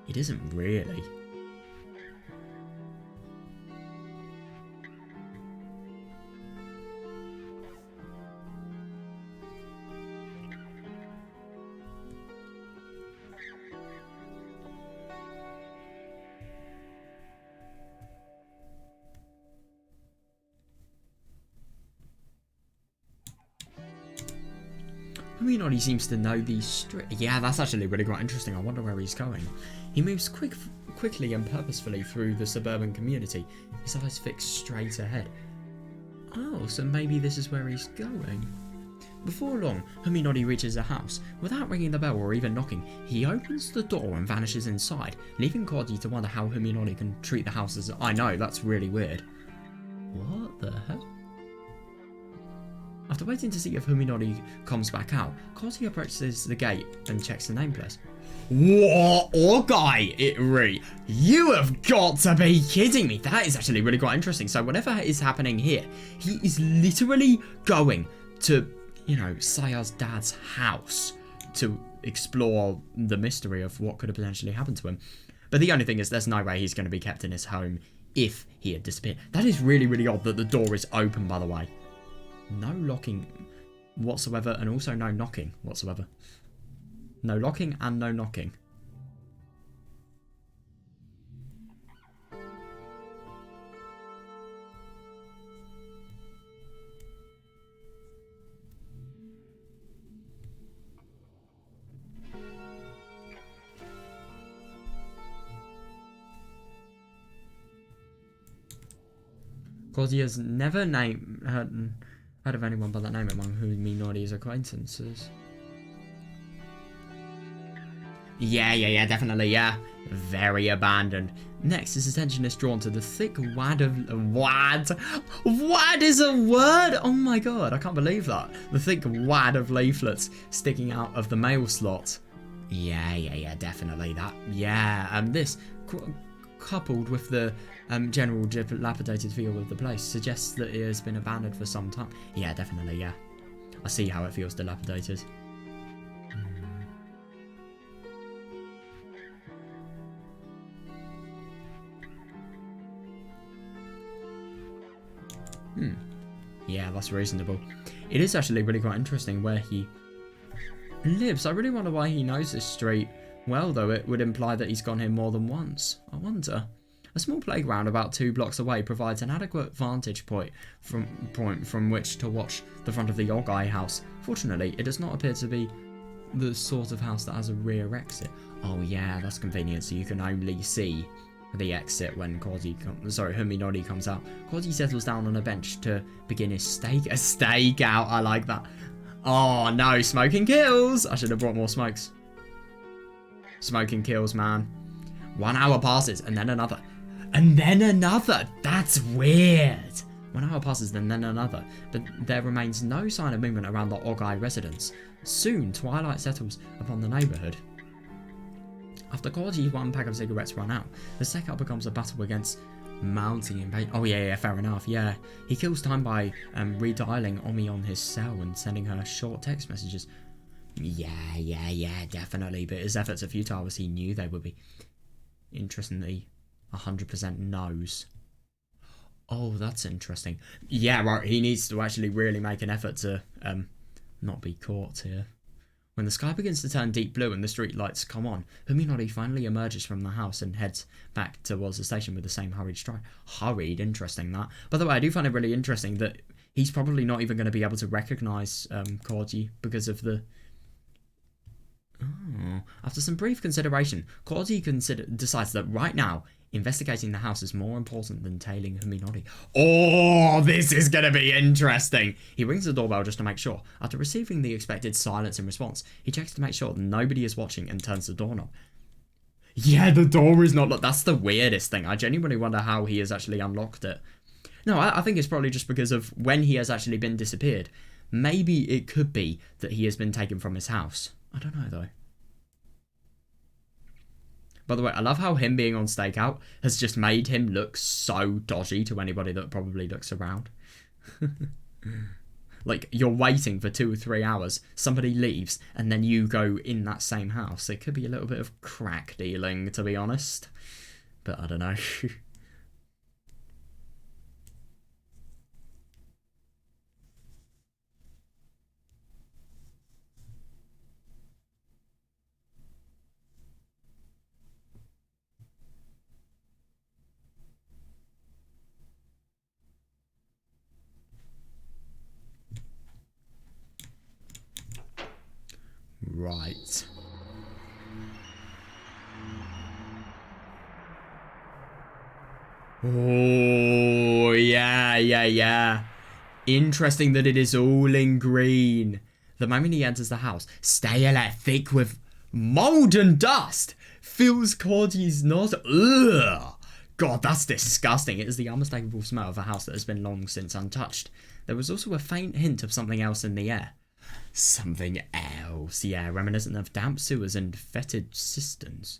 it isn't really. Huminori seems to know these streets. Yeah, that's actually really quite interesting. I wonder where he's going. He moves quickly and purposefully through the suburban community, his eyes fixed straight ahead. Oh, so maybe this is where he's going. Before long, Huminori reaches a house. Without ringing the bell or even knocking, he opens the door and vanishes inside, leaving Cordy to wonder how Huminori can treat the house as... I know, that's really weird. What the hell? After waiting to see if Huminori comes back out, Cordy approaches the gate and checks the nameplate. What? Okay, you have got to be kidding me. That is actually really quite interesting. So whatever is happening here, he is literally going to, you know, Saya's dad's house to explore the mystery of what could have potentially happened to him. But the only thing is, there's no way he's going to be kept in his home if he had disappeared. That is really, really odd that the door is open, by the way. No locking whatsoever, and also no knocking whatsoever. No locking and no knocking. Because he has never heard of anyone by that name among Huminori's acquaintances. Yeah, definitely, yeah. Very abandoned. Next, his attention is drawn to the thick wad of... Wad is a word? Oh my god, I can't believe that. The thick wad of leaflets sticking out of the mail slot. Yeah, definitely that. Yeah, this... coupled with the general dilapidated feel of the place, suggests that it has been abandoned for some time. Yeah, definitely, yeah. I see how it feels dilapidated. Yeah, that's reasonable. It is actually really quite interesting where he lives. I really wonder why he knows this street well, though. It would imply that he's gone here more than once. I wonder. A small playground about 2 blocks away provides an adequate vantage point from which to watch the front of the Yogai house. Fortunately, it does not appear to be the sort of house that has a rear exit. Oh yeah, that's convenient, so you can only see the exit when Huminori comes out. Koji settles down on a bench to begin his stakeout. I like that. Oh no, smoking kills! I should have brought more smokes. Smoking kills, man. 1 hour passes, and then another. And then another! That's weird! 1 hour passes, and then another. But there remains no sign of movement around the Ogai residence. Soon, twilight settles upon the neighbourhood. After Koji's 1 pack of cigarettes run out, the stakeout becomes a battle against mounting in pain. Oh yeah, fair enough, yeah. He kills time by redialing Omi on his cell and sending her short text messages. Yeah, definitely. But his efforts are futile as he knew they would be. Interestingly, 100% knows. Oh, that's interesting. Yeah, right. He needs to actually really make an effort to not be caught here. When the sky begins to turn deep blue and the street lights come on, Huminori finally emerges from the house and heads back towards the station with the same hurried stride. Hurried, interesting that. By the way, I do find it really interesting that he's probably not even going to be able to recognise Koji because of the... Oh. After some brief consideration, Koji decides that right now, investigating the house is more important than tailing Huminori. Oh, this is going to be interesting. He rings the doorbell just to make sure. After receiving the expected silence in response, he checks to make sure that nobody is watching and turns the doorknob. Yeah, the door is not locked. That's the weirdest thing. I genuinely wonder how he has actually unlocked it. No, I think it's probably just because of when he has actually been disappeared. Maybe it could be that he has been taken from his house. I don't know, though. By the way, I love how him being on stakeout has just made him look so dodgy to anybody that probably looks around. Like, you're waiting for 2 or 3 hours, somebody leaves, and then you go in that same house. It could be a little bit of crack dealing, to be honest. But I don't know. Right. Oh, yeah. Interesting that it is all in green. The moment he enters the house, stay alert, thick with mold and dust, fills Koji's nostrils. Ugh. God, that's disgusting. It is the unmistakable smell of a house that has been long since untouched. There was also a faint hint of something else in the air. Something else, yeah, reminiscent of damp sewers and fetid cisterns.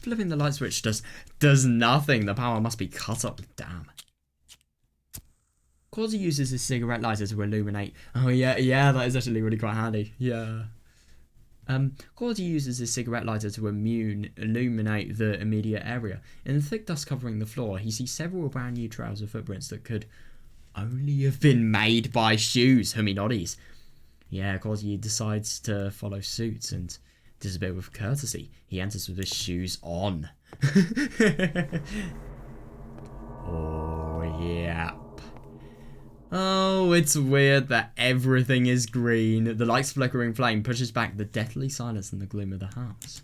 Flipping the light switch does nothing. The power must be cut up. Damn. Causey uses his cigarette lighter to illuminate. Oh yeah, that is actually really quite handy. Yeah. Causey uses his cigarette lighter to illuminate the immediate area. In the thick dust covering the floor, he sees several brand new trails of footprints that could only have been made by shoes. Huminoddies. Yeah, Causey decides to follow suit and disappear with courtesy. He enters with his shoes on. Oh, yeah. Oh, it's weird that everything is green. The light's flickering flame pushes back the deathly silence and the gloom of the house.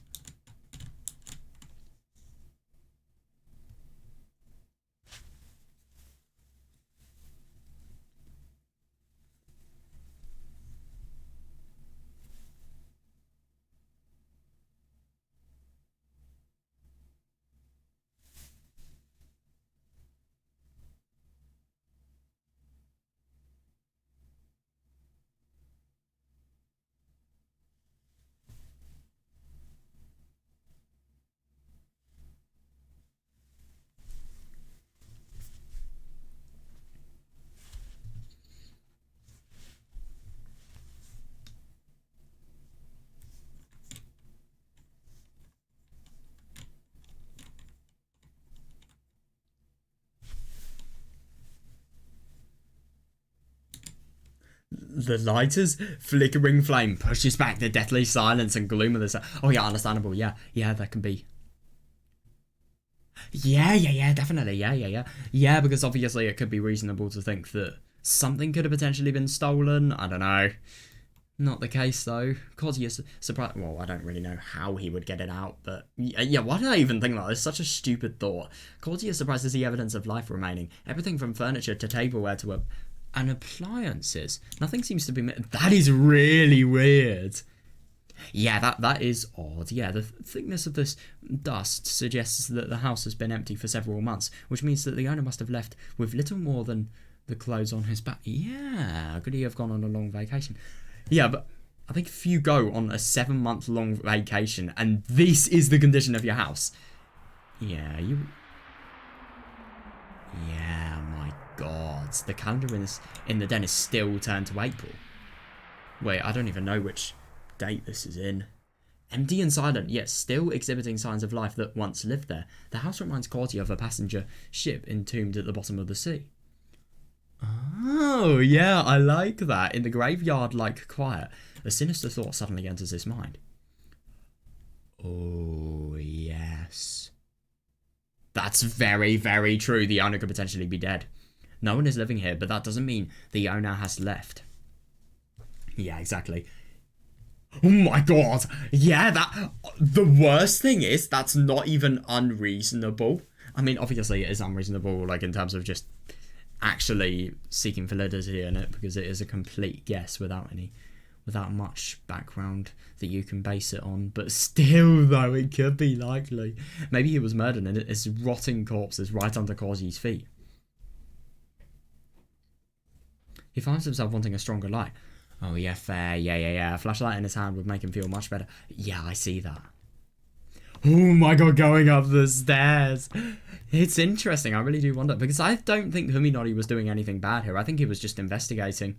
The lighter's flickering flame pushes back the deathly silence and gloom of the... Oh, yeah, understandable. Yeah, that can be... Yeah, definitely. Yeah. Yeah, because obviously it could be reasonable to think that something could have potentially been stolen. I don't know. Not the case, though. Causey is surprised... Well, I don't really know how he would get it out, but... Yeah, why did I even think that? It's such a stupid thought. Causey is surprised to see evidence of life remaining. Everything from furniture to tableware to and appliances. Nothing seems to be... That is really weird. Yeah, that is odd. Yeah, the thickness of this dust suggests that the house has been empty for several months, which means that the owner must have left with little more than the clothes on his back. Yeah, could he have gone on a long vacation? Yeah, but I think if you go on a 7-month long vacation and this is the condition of your house, yeah, yeah, my God, the calendar in the den is still turned to April. Wait, I don't even know which date this is in. Empty and silent, yet still exhibiting signs of life that once lived there. The house reminds Causey of a passenger ship entombed at the bottom of the sea. Oh, yeah, I like that. In the graveyard-like quiet, a sinister thought suddenly enters his mind. Oh, yes. That's very, very true. The owner could potentially be dead. No one is living here, but that doesn't mean the owner has left. Yeah, exactly. Oh my God. Yeah, the worst thing is that's not even unreasonable. I mean, obviously it is unreasonable, like in terms of just actually seeking validity in it, because it is a complete guess without much background that you can base it on. But still, though, it could be likely. Maybe he was murdered and his rotting corpse is right under Causey's feet. He finds himself wanting a stronger light. Oh, yeah, fair. Yeah. A flashlight in his hand would make him feel much better. Yeah, I see that. Oh my God, going up the stairs. It's interesting. I really do wonder, because I don't think Huminori was doing anything bad here. I think he was just investigating.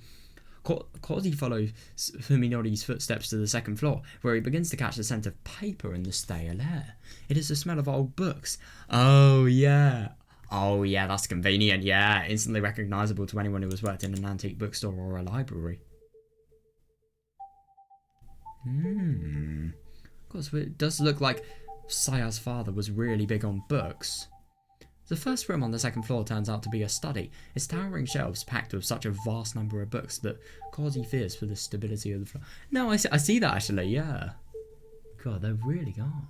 Causey follows Huminori's footsteps to the second floor, where he begins to catch the scent of paper in the stale air. It is the smell of old books. Oh, yeah. Oh, yeah, that's convenient. Yeah, instantly recognisable to anyone who has worked in an antique bookstore or a library. Of course, it does look like Saya's father was really big on books. The first room on the second floor turns out to be a study. Its towering shelves packed with such a vast number of books that Causey fears for the stability of the floor. No, I see that actually, yeah. God, they really are.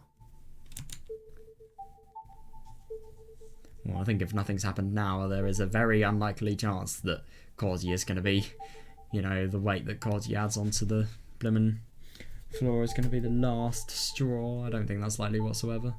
Well, I think if nothing's happened now, there is a very unlikely chance that Causey is going to be, you know, the weight that Causey adds onto the blimmin' floor is going to be the last straw. I don't think that's likely whatsoever.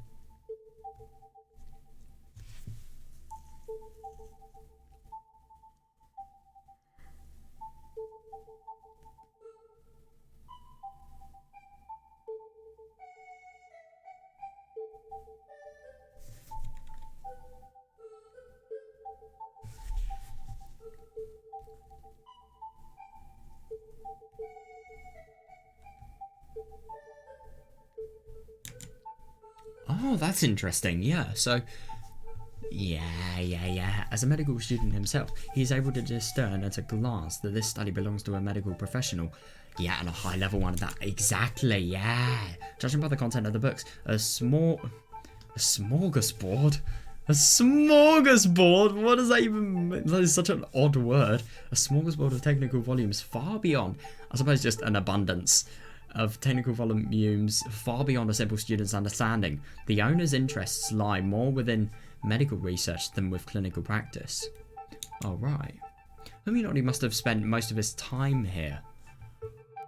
Oh, that's interesting. Yeah, so... Yeah. As a medical student himself, he is able to discern at a glance that this study belongs to a medical professional. Yeah, and a high-level one of that. Exactly, yeah. Judging by the content of the books, a smorgasbord? A smorgasbord? What does that even mean? That is such an odd word. A smorgasbord of technical volumes far beyond, I suppose, just an abundance of technical volumes far beyond a simple student's understanding. The owner's interests lie more within medical research than with clinical practice. Oh, right. I mean, he must have spent most of his time here.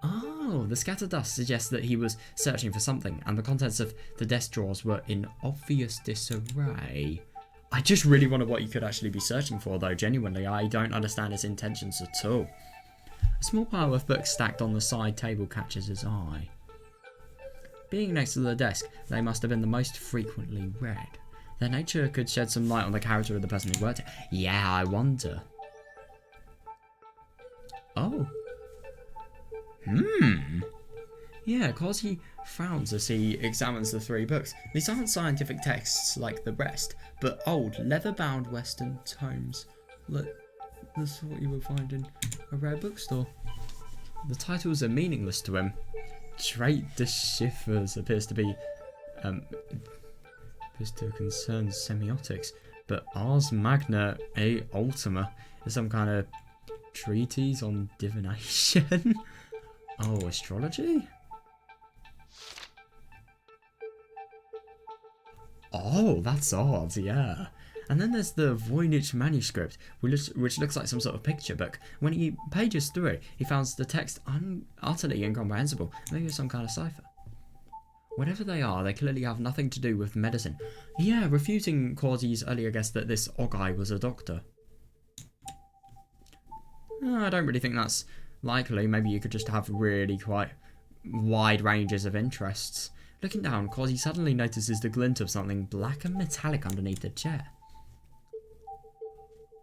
Oh, the scattered dust suggests that he was searching for something, and the contents of the desk drawers were in obvious disarray. I just really wonder what he could actually be searching for, though. Genuinely, I don't understand his intentions at all. A small pile of books stacked on the side table catches his eye. Being next to the desk, they must have been the most frequently read. Their nature could shed some light on the character of the person who worked it. Yeah, I wonder. Oh. Yeah, Quasi frowns as he examines the 3 books. These aren't scientific texts like the rest, but old, leather-bound Western tomes. Look, that's what you would find in a rare bookstore. The titles are meaningless to him. Trait de Chiffres appears to concern semiotics, but Ars Magna et Ultima is some kind of treatise on divination. Oh, astrology? Oh, that's odd, yeah. And then there's the Voynich manuscript, which looks like some sort of picture book. When he pages through it, he finds the text utterly incomprehensible. Maybe it's some kind of cipher. Whatever they are, they clearly have nothing to do with medicine. Yeah, refuting Quasi's earlier guess that this Ogai was a doctor. I don't really think that's likely. Maybe you could just have really quite wide ranges of interests. Looking down, Quasi suddenly notices the glint of something black and metallic underneath the chair.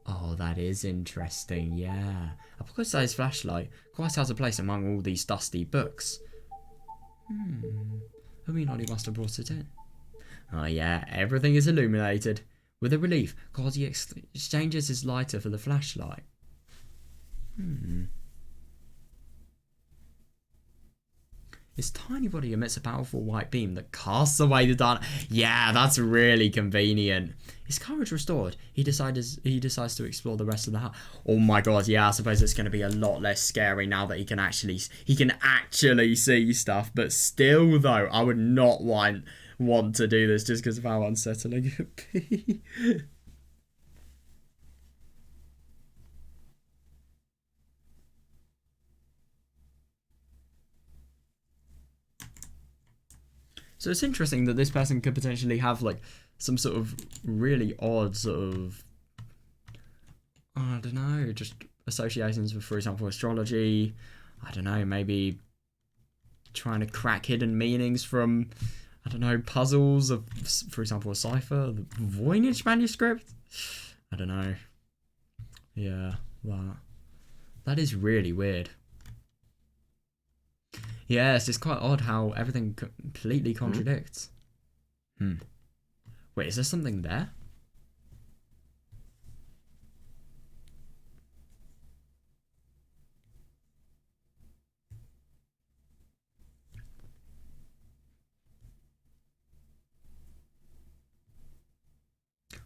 Oh, that is interesting, yeah. A pocket-sized flashlight quite has a place among all these dusty books. Huminoli must have brought it in. Oh yeah, everything is illuminated. With a relief, Quasi exchanges his lighter for the flashlight. His tiny body emits a powerful white beam that casts away the dark. Yeah, that's really convenient. His courage restored, he decides to explore the rest of the house. Oh my god, yeah, I suppose it's going to be a lot less scary now that he can actually see stuff. But still, though, I would not want to do this just because of how unsettling it would be. So it's interesting that this person could potentially have like some sort of really odd sort of, I don't know, just associations with, for example, astrology. I don't know, maybe trying to crack hidden meanings from, I don't know, puzzles of, for example, a cipher, the Voynich manuscript. I don't know. Yeah, that is really weird. Yes, it's quite odd how everything completely contradicts. Wait, is there something there?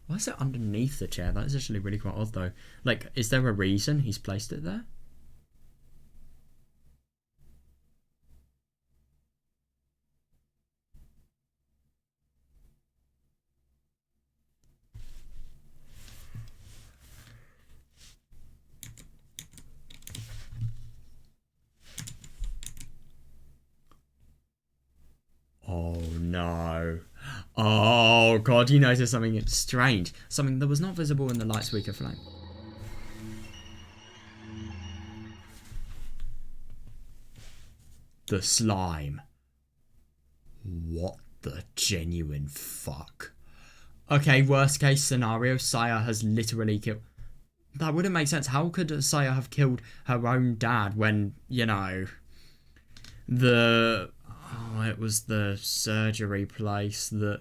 Why is it underneath the chair? That is actually really quite odd, though. Like, is there a reason he's placed it there? Oh no. Oh god, he noticed something strange. Something that was not visible in the light's weaker flame. The slime. What the genuine fuck? Okay, worst case scenario, Saya has literally killed... That wouldn't make sense. How could Saya have killed her own dad when, you know, it was the surgery place that,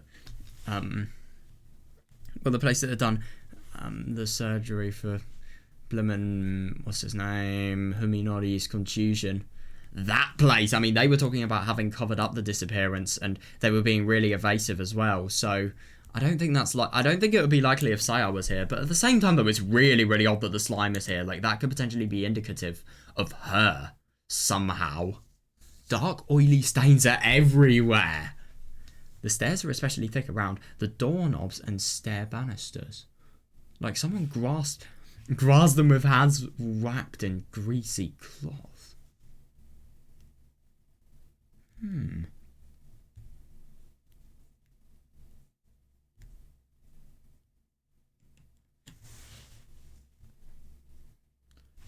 well, the place that had done the surgery for Blimmin, what's his name, Huminori's contusion. That place, I mean, they were talking about having covered up the disappearance, and they were being really evasive as well, so... I don't think it would be likely if Saya was here, but at the same time, though, it's really, really odd that the slime is here. Like, that could potentially be indicative of her, somehow. Dark, oily stains are everywhere. The stairs are especially thick around the doorknobs and stair banisters. Like, someone grasped them with hands wrapped in greasy cloth.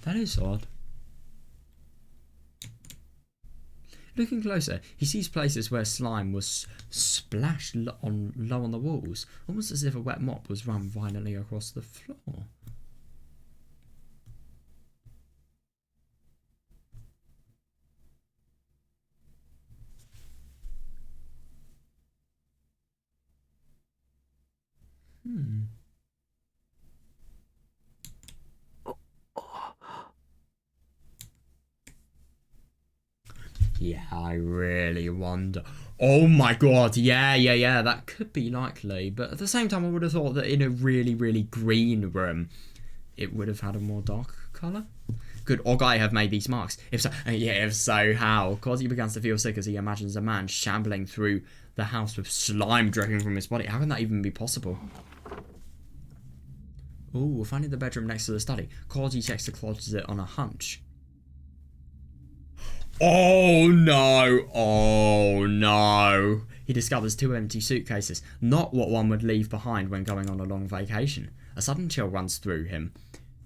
That is odd. Looking closer, he sees places where slime was splashed low on the walls, almost as if a wet mop was run violently across the floor. Yeah, I really wonder. Oh my god, yeah, that could be likely. But at the same time, I would have thought that in a really, really green room, it would have had a more dark colour. Could Ogai have made these marks? If so, how? Quasi begins to feel sick as he imagines a man shambling through the house with slime dripping from his body. How can that even be possible? Ooh, finding the bedroom next to the study. Quasi checks the closet on a hunch. Oh no. He discovers 2 empty suitcases, not what one would leave behind when going on a long vacation. A sudden chill runs through him.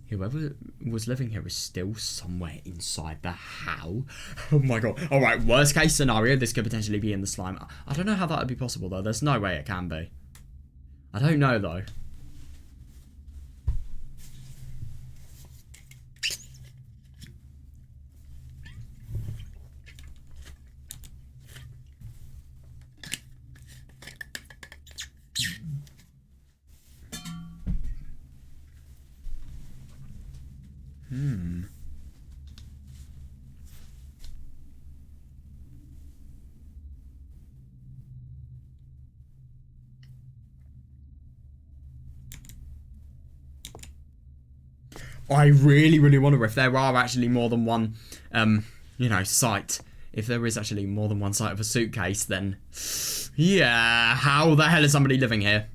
Whoever was living here is still somewhere inside the house. Oh my god. Alright, worst case scenario, this could potentially be in the slime. I don't know how that would be possible though. There's no way it can be. I don't know though. I really, really wonder if there are actually more than one, site. If there is actually more than one site of a suitcase, then, yeah, how the hell is somebody living here?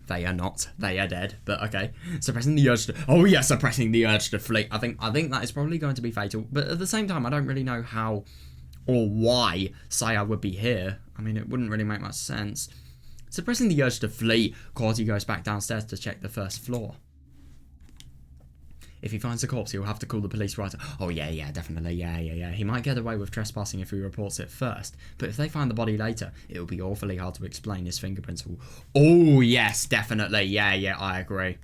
They are not. They are dead. But okay, suppressing the urge to. Suppressing the urge to flee. I think that is probably going to be fatal. But at the same time, I don't really know how or why Saya would be here. I mean, it wouldn't really make much sense. Suppressing the urge to flee, Quasi goes back downstairs to check the first floor. If he finds a corpse, he'll have to call the police right. Oh, yeah, definitely. Yeah. He might get away with trespassing if he reports it first. But if they find the body later, it'll be awfully hard to explain his fingerprints. Oh, yes, definitely. Yeah, I agree.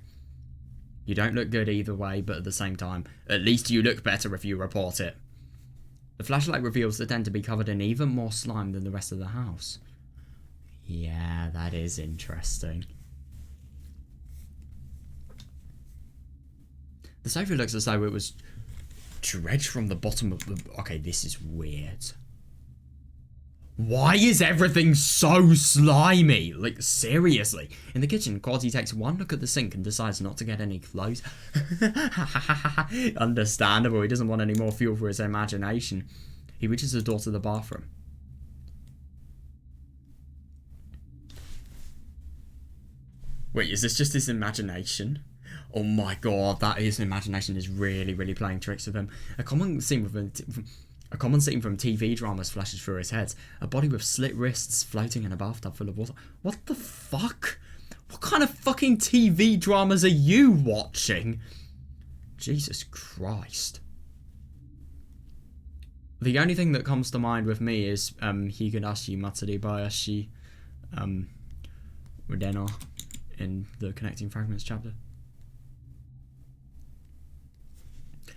You don't look good either way, but at the same time, at least you look better if you report it. The flashlight reveals the den to be covered in even more slime than the rest of the house. Yeah, that is interesting. The sofa looks as though it was dredged from the bottom of the... Okay, this is weird. Why is everything so slimy? Like, seriously. In the kitchen, Quasi takes one look at the sink and decides not to get any clothes. Understandable, he doesn't want any more fuel for his imagination. He reaches the door to the bathroom. Wait, is this just his imagination? Oh my god, that his imagination is really, really playing tricks with him. A common scene from TV dramas flashes through his head. A body with slit wrists floating in a bathtub full of water. What the fuck? What kind of fucking TV dramas are you watching? Jesus Christ. The only thing that comes to mind with me is Higurashi Matsuri Bayashi Udena in the Connecting Fragments chapter.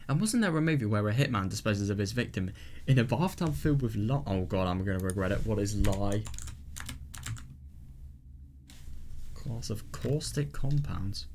And wasn't there a movie where a hitman disposes of his victim in a bathtub filled with lye? Oh god, I'm gonna regret it. What is lye? Class of caustic compounds.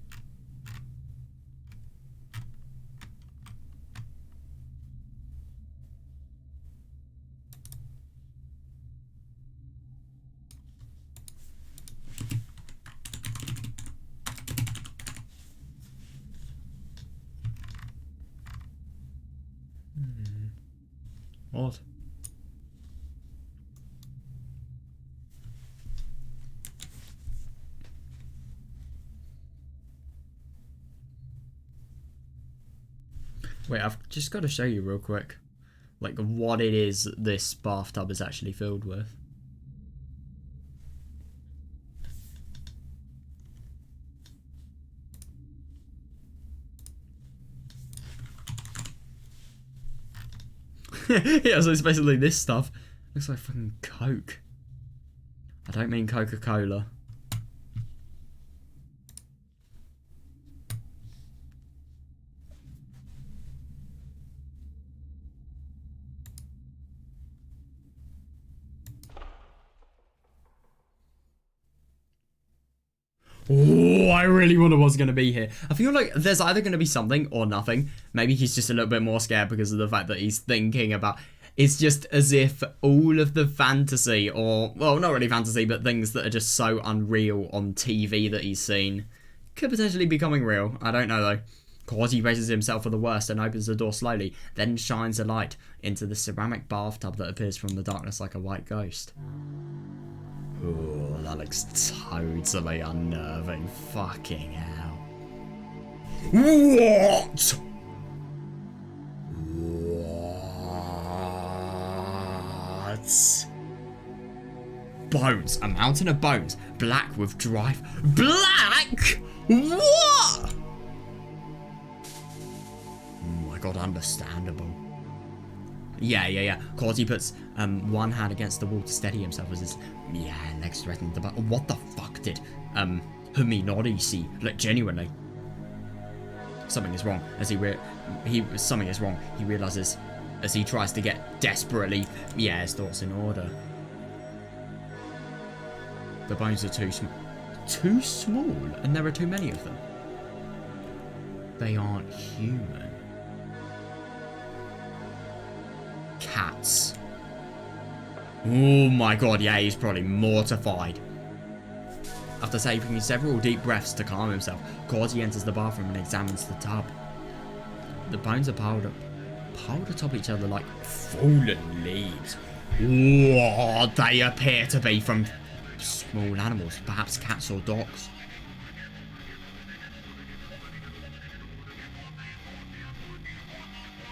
What? Wait, I've just got to show you real quick, like, what it is this bathtub is actually filled with. Yeah, so it's basically this stuff. Looks like fucking Coke. I don't mean Coca-Cola. Oh, I really wonder what's going to be here. I feel like there's either going to be something or nothing. Maybe he's just a little bit more scared because of the fact that he's thinking about... It's just as if all of the fantasy, or... Well, not really fantasy, but things that are just so unreal on TV that he's seen could potentially be becoming real. I don't know, though. Quasi braces himself for the worst and opens the door slowly, then shines a light into the ceramic bathtub that appears from the darkness like a white ghost. Ooh, that looks totally unnerving. Fucking hell. What? What? Bones. A mountain of bones. Black with dry... Black? What? Oh my god, understandable. Yeah. Quasi puts one hand against the wall to steady himself as his legs threatened the butt. What the fuck did Huminori see? Like, genuinely. Something is wrong as something is wrong. He realizes as he tries to get desperately his thoughts in order. The bones are too small, and there are too many of them. They aren't human. Cats. Oh my god, yeah, he's probably mortified. After taking several deep breaths to calm himself, Cordy enters the bathroom and examines the tub. The bones are piled atop each other like fallen leaves. What? They appear to be from small animals, perhaps cats or dogs.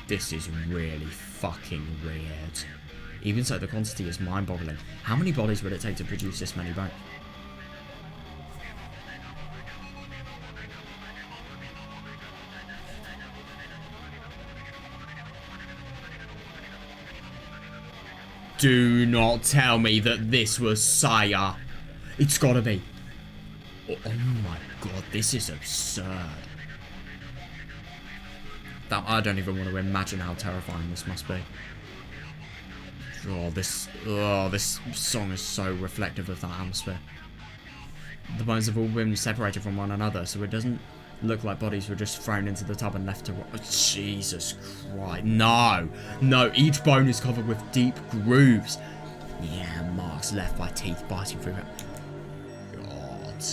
This is really fucking weird. Even so, the quantity is mind-boggling. How many bodies would it take to produce this many bones? Do not tell me that this was Saya. It's gotta be. Oh my god, this is absurd. I don't even want to imagine how terrifying this must be. Oh, this song is so reflective of that atmosphere. The bones have all been separated from one another, so it doesn't look like bodies were just thrown into the tub and left to rot. Oh, Jesus Christ. No, each bone is covered with deep grooves. Yeah, marks left by teeth biting through it. God.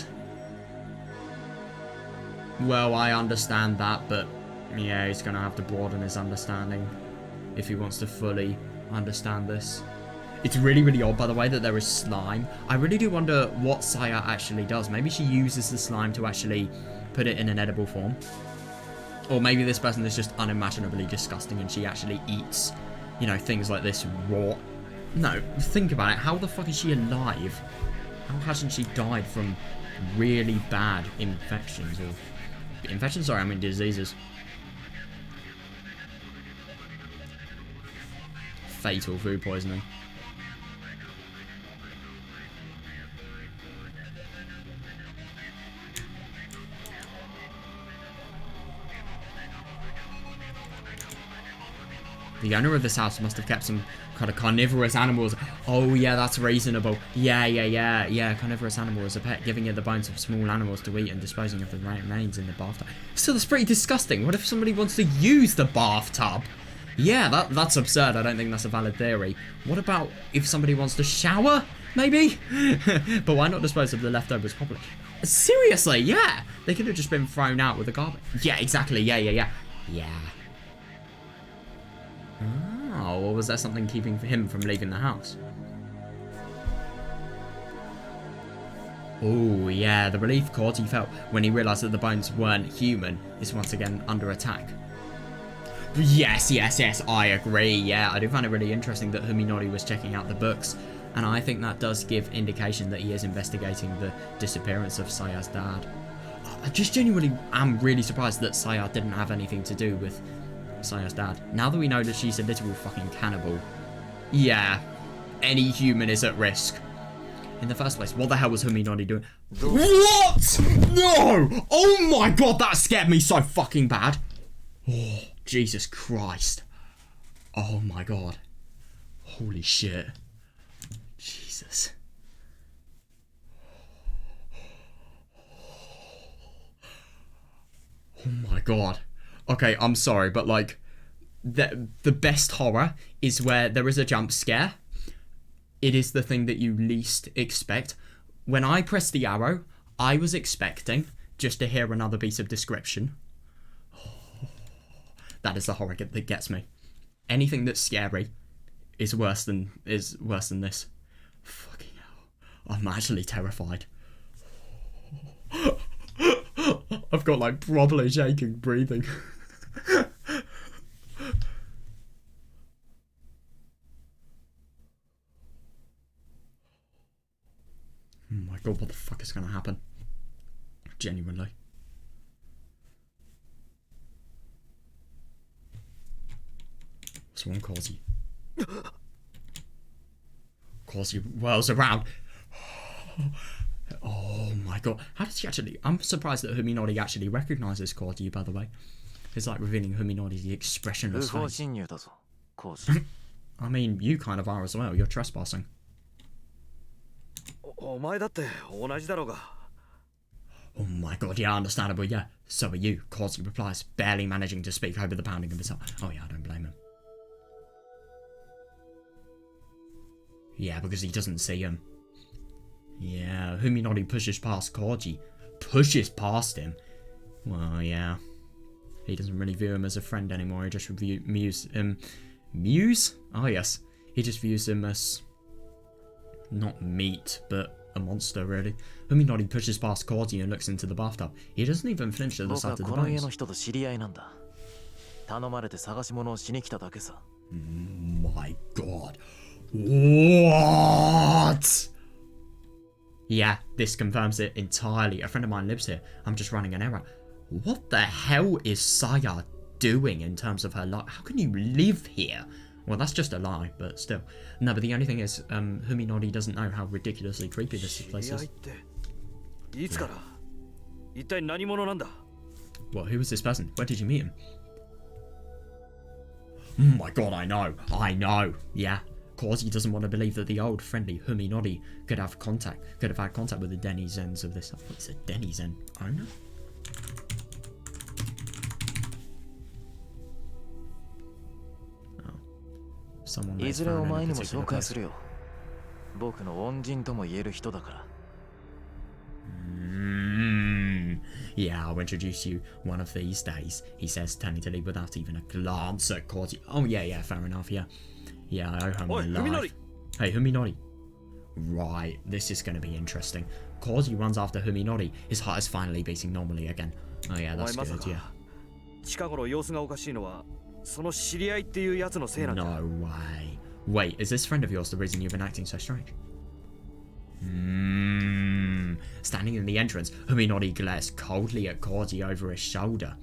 Well, I understand that, but yeah, he's gonna have to broaden his understanding if he wants to fully understand this. It's really, really odd, by the way, that there is slime. I really do wonder what Saya actually does. Maybe she uses the slime to actually put it in an edible form. Or maybe this person is just unimaginably disgusting and she actually eats, you know, things like this raw. No, think about it. How the fuck is she alive? How hasn't she died from really bad infections? Or infections? Sorry, I mean diseases. fatal food poisoning. The owner of this house must have kept some kind of carnivorous animals. Oh, yeah, that's reasonable. Yeah. Carnivorous animal as a pet, giving it the bones of small animals to eat and disposing of the remains in the bathtub. So that's pretty disgusting. What if somebody wants to use the bathtub? Yeah, that's absurd. I don't think that's a valid theory. What about if somebody wants to shower? Maybe? But why not dispose of the leftovers properly? Seriously, yeah. They could have just been thrown out with the garbage. Yeah, exactly. Yeah. Oh, or was there something keeping him from leaving the house? Oh, yeah, the relief Cordy felt when he realised that the bones weren't human is once again under attack. Yes, I agree. Yeah, I do find it really interesting that Huminori was checking out the books, and I think that does give indication that he is investigating the disappearance of Saya's dad. I just genuinely am really surprised that Saya didn't have anything to do with Saya's dad. Now that we know that she's a literal fucking cannibal, yeah, any human is at risk. In the first place, what the hell was Huminori doing? What? No! Oh my god, that scared me so fucking bad. Oh, Jesus Christ. Oh my god. Holy shit. Jesus. Oh my god. Okay, I'm sorry, but like, the best horror is where there is a jump scare. It is the thing that you least expect. When I pressed the arrow, I was expecting just to hear another piece of description. Oh, that is the horror that gets me. Anything that's scary is worse than this. Fucking hell. I'm actually terrified. I've got like properly shaking breathing. Oh my god, what the fuck is gonna happen? Genuinely. What's wrong, Causey? Causey whirls around. Oh my god. How does he actually... I'm surprised that Huminori actually recognises Causey, by the way. It's like revealing Huminori's the expressionless face. I mean, you kind of are as well. You're trespassing. Oh my god, yeah, understandable, yeah. So are you, Causey replies, barely managing to speak over the pounding of his heart. Oh yeah, I don't blame him. Yeah, because he doesn't see him. Yeah, Huminori pushes past Causey. Pushes past him? Well, yeah. He doesn't really view him as a friend anymore. He just views him... Muse? Oh yes. He just views him as... not meat, but a monster, really. Huminori pushes past Causey and looks into the bathtub. He doesn't even flinch at the sight of the bones. My god. What? Yeah, this confirms it entirely. A friend of mine lives here. I'm just running an error. What the hell is Saya doing in terms of her life? How can you live here? Well, that's just a lie, but still. No, but the only thing is, Huminori doesn't know how ridiculously creepy this place is. Yeah. What, who was this person? Where did you meet him? Oh my god, I know. Yeah. Causey doesn't want to believe that the old friendly Huminori could have had contact with the denizens of this. What's a denizen owner? Oh. Someone may found in a particular place. Yeah, I'll introduce you one of these days, he says, turning to leave without even a glance at Causey. Oh yeah, fair enough, yeah. Yeah, I owe her my life. Hey, Huminori. Right, this is going to be interesting. Causey runs after Huminori. His heart is finally beating normally again. Oh yeah, that's good, yeah. No way. Wait, is this friend of yours the reason you've been acting so strange? Standing in the entrance, Huminori glares coldly at Causey over his shoulder.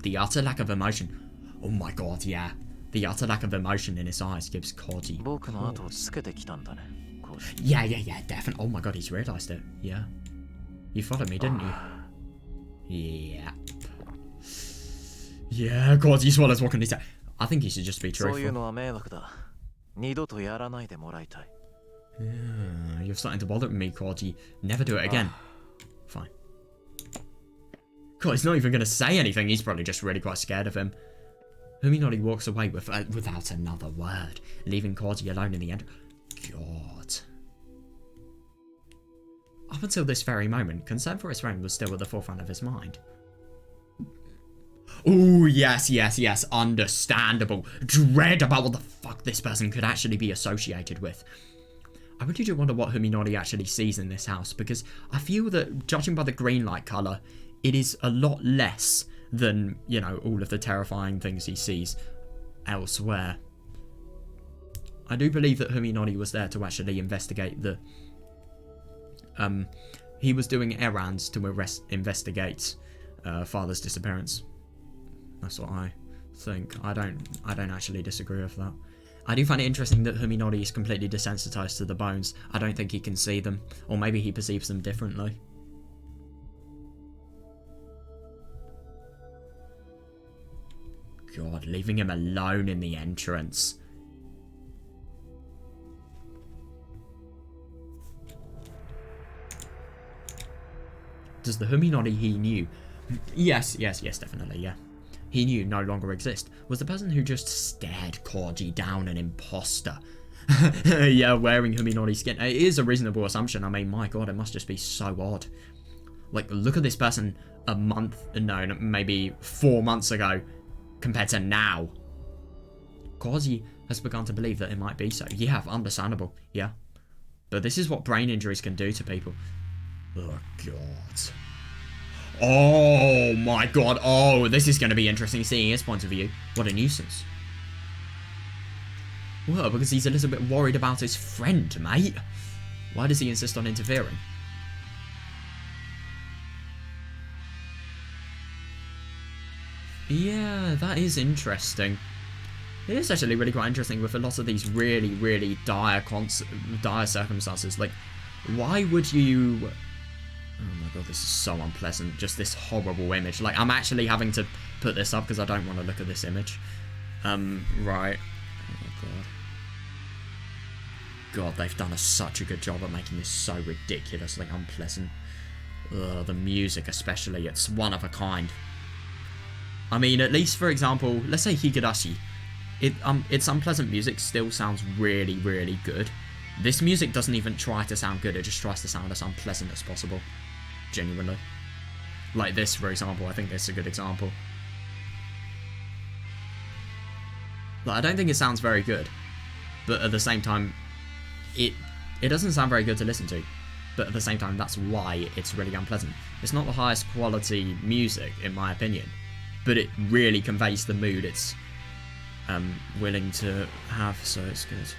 The utter lack of emotion. Oh my god, yeah. The utter lack of emotion in his eyes gives Koji pause. Yeah, definitely. Oh my god, he's realised it. Yeah. You followed me, didn't you? Yeah. Yeah, Koji swallows what can he say? I think he should just be truthful. Yeah, you're starting to bother me, Koji. Never do it again. Fine. God, he's not even going to say anything. He's probably just really quite scared of him. Huminori walks away without another word, leaving Koji alone in the end. God. Up until this very moment, concern for his friend was still at the forefront of his mind. Oh, yes, understandable. Dread about what the fuck this person could actually be associated with. I really do wonder what Huminori actually sees in this house, because I feel that, judging by the green light colour, it is a lot less than, you know, all of the terrifying things he sees elsewhere. I do believe that Huminori was there to actually investigate the... he was doing errands to investigate father's disappearance. That's what I think. I don't actually disagree with that. I do find it interesting that Huminori is completely desensitized to the bones. I don't think he can see them, or maybe he perceives them differently. God, leaving him alone in the entrance. Does the Huminori he knew... Yes, definitely, yeah. He knew no longer exist, was the person who just stared Koji down an imposter. Yeah, wearing Huminori skin. It is a reasonable assumption. I mean, my god, it must just be so odd. Like, look at this person a month, no, maybe 4 months ago, compared to now. Koji has begun to believe that it might be so. Yeah, understandable, yeah. But this is what brain injuries can do to people. Oh, God. Oh, my God. Oh, this is going to be interesting seeing his point of view. What a nuisance. Well, because he's a little bit worried about his friend, mate. Why does he insist on interfering? Yeah, that is interesting. It is actually really quite interesting with a lot of these really, really dire circumstances. Like, why would you... Oh my god, this is so unpleasant. Just this horrible image. Like, I'm actually having to put this up because I don't want to look at this image. Right. Oh god. God, they've done such a good job at making this so ridiculously unpleasant. Ugh, the music especially, it's one of a kind. I mean, at least, for example, let's say Higurashi. Its unpleasant music still sounds really, really good. This music doesn't even try to sound good, it just tries to sound as unpleasant as possible. Genuinely. Like this, for example, I think this is a good example. Like, I don't think it sounds very good, but at the same time, it doesn't sound very good to listen to. But at the same time, that's why it's really unpleasant. It's not the highest quality music, in my opinion, but it really conveys the mood it's willing to have, so it's good.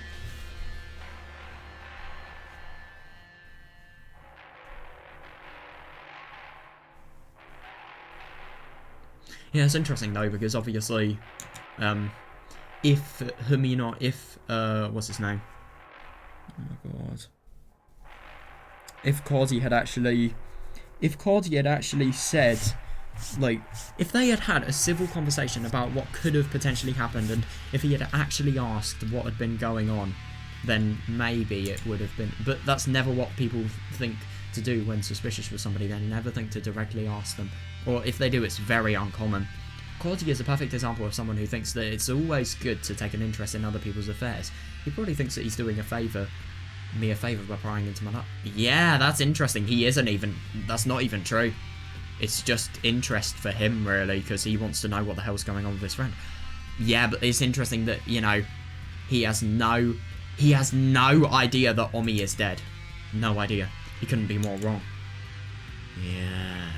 Yeah, it's interesting though, because obviously, if what's his name? Oh my god. If Koji had actually said, like, if they had had a civil conversation about what could have potentially happened, and if he had actually asked what had been going on, then maybe it would have been, but that's never what people think to do when suspicious with somebody. They never think to directly ask them, or if they do, it's very uncommon. Koji is a perfect example of someone who thinks that it's always good to take an interest in other people's affairs. He probably thinks that he's doing me a favour by prying into my life. Yeah, that's interesting. That's not even true. It's just interest for him, really, because he wants to know what the hell's going on with his friend. Yeah, but it's interesting that, you know, he has no idea that Omi is dead. No idea. He couldn't be more wrong. Yeah.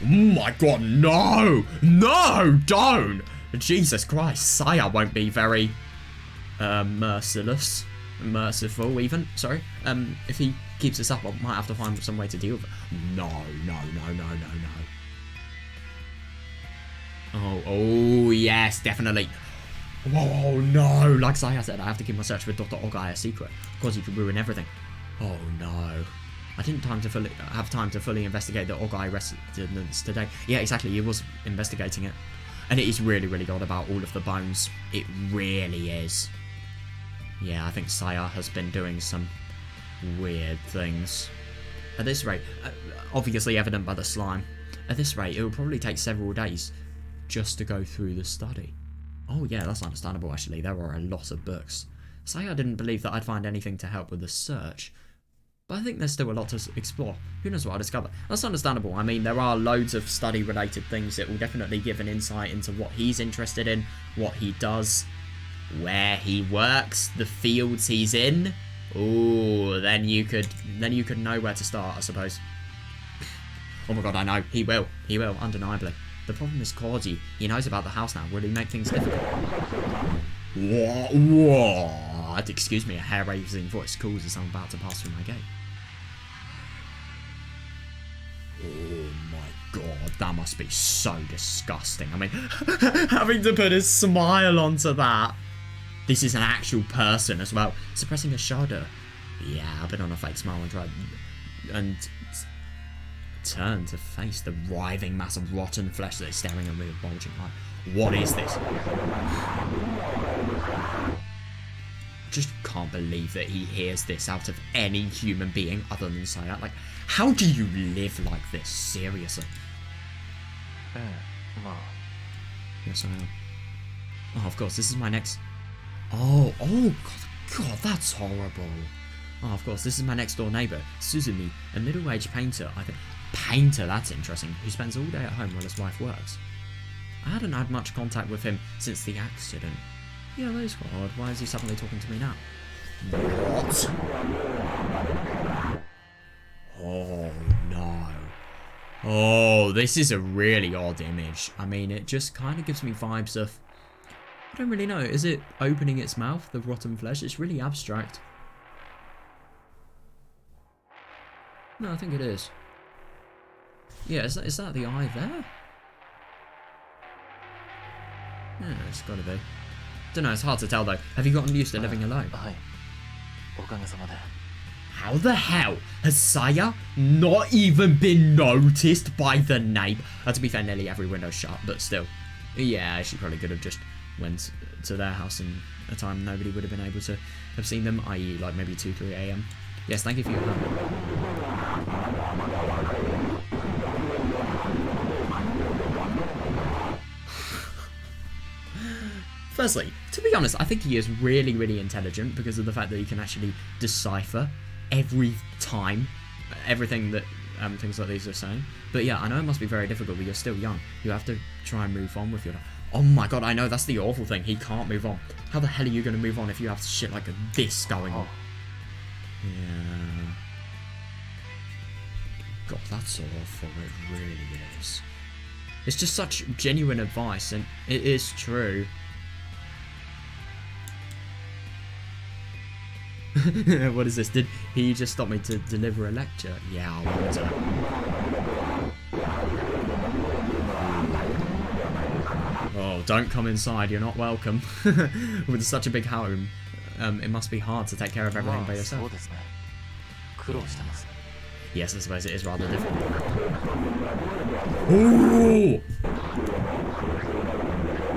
Oh my god, no! No, don't! Jesus Christ, Saya won't be very merciful even, sorry. If he keeps this up, I might have to find some way to deal with it. No. Oh, yes, definitely. Whoa, no! Like Saya said, I have to keep my search for Dr. Ogai a secret. Of course, he could ruin everything. Oh no. I didn't have time to fully investigate the Ogai residence today. Yeah, exactly, he was investigating it. And it is really, really odd about all of the bones. It really is. Yeah, I think Saya has been doing some weird things. At this rate, obviously evident by the slime. At this rate, it will probably take several days just to go through the study. Oh yeah, that's understandable actually. There are a lot of books. Saya didn't believe that I'd find anything to help with the search. But I think there's still a lot to explore. Who knows what I'll discover? That's understandable. I mean, there are loads of study-related things that will definitely give an insight into what he's interested in, what he does, where he works, the fields he's in. Ooh, then you could know where to start, I suppose. Oh my god, I know. He will, undeniably. The problem is Koji. He knows about the house now. Will he make things difficult? What? Excuse me, a hair-raising voice calls as I'm about to pass through my gate. Oh my god, that must be so disgusting. I mean, having to put a smile onto that. This is an actual person as well. Suppressing a shudder. Yeah, I've been on a fake smile and turn to face the writhing mass of rotten flesh that is staring at me with bulging eye. What is this? Just can't believe that he hears this out of any human being other than Saya. Like, how do you live like this? Seriously. Yes, I am. Oh, of course, this is my next... Oh, God, that's horrible. Oh, of course, this is my next door neighbour, Suzumi, a middle-aged painter. Painter, that's interesting, who spends all day at home while his wife works. I hadn't had much contact with him since the accident. Yeah, that is quite odd. Why is he suddenly talking to me now? What? Oh, no. Oh, this is a really odd image. I mean, it just kind of gives me vibes of... I don't really know. Is it opening its mouth, the rotten flesh? It's really abstract. No, I think it is. Yeah, is that the eye there? Yeah, it's gotta be. Don't know, it's hard to tell though. Have you gotten used to living alone? How the hell has Saya not even been noticed by the neighbor? To be fair, nearly every window's shut, but still. Yeah, she probably could have just went to their house in a time nobody would have been able to have seen them, i.e. like maybe 2-3 AM. Yes, thank you for your help. Firstly, to be honest, I think he is really, really intelligent because of the fact that he can actually decipher every time everything that things like these are saying. But yeah, I know it must be very difficult, but you're still young. You have to try and move on with your life. Oh my god, I know, that's the awful thing. He can't move on. How the hell are you going to move on if you have shit like this going on? Yeah. God, that's awful. It really is. It's just such genuine advice, and it is true. What is this? Did he just stop me to deliver a lecture? Yeah, I wonder. Oh, don't come inside. You're not welcome. With such a big home, it must be hard to take care of everything by yourself. Yes, I suppose it is rather difficult. Ooh!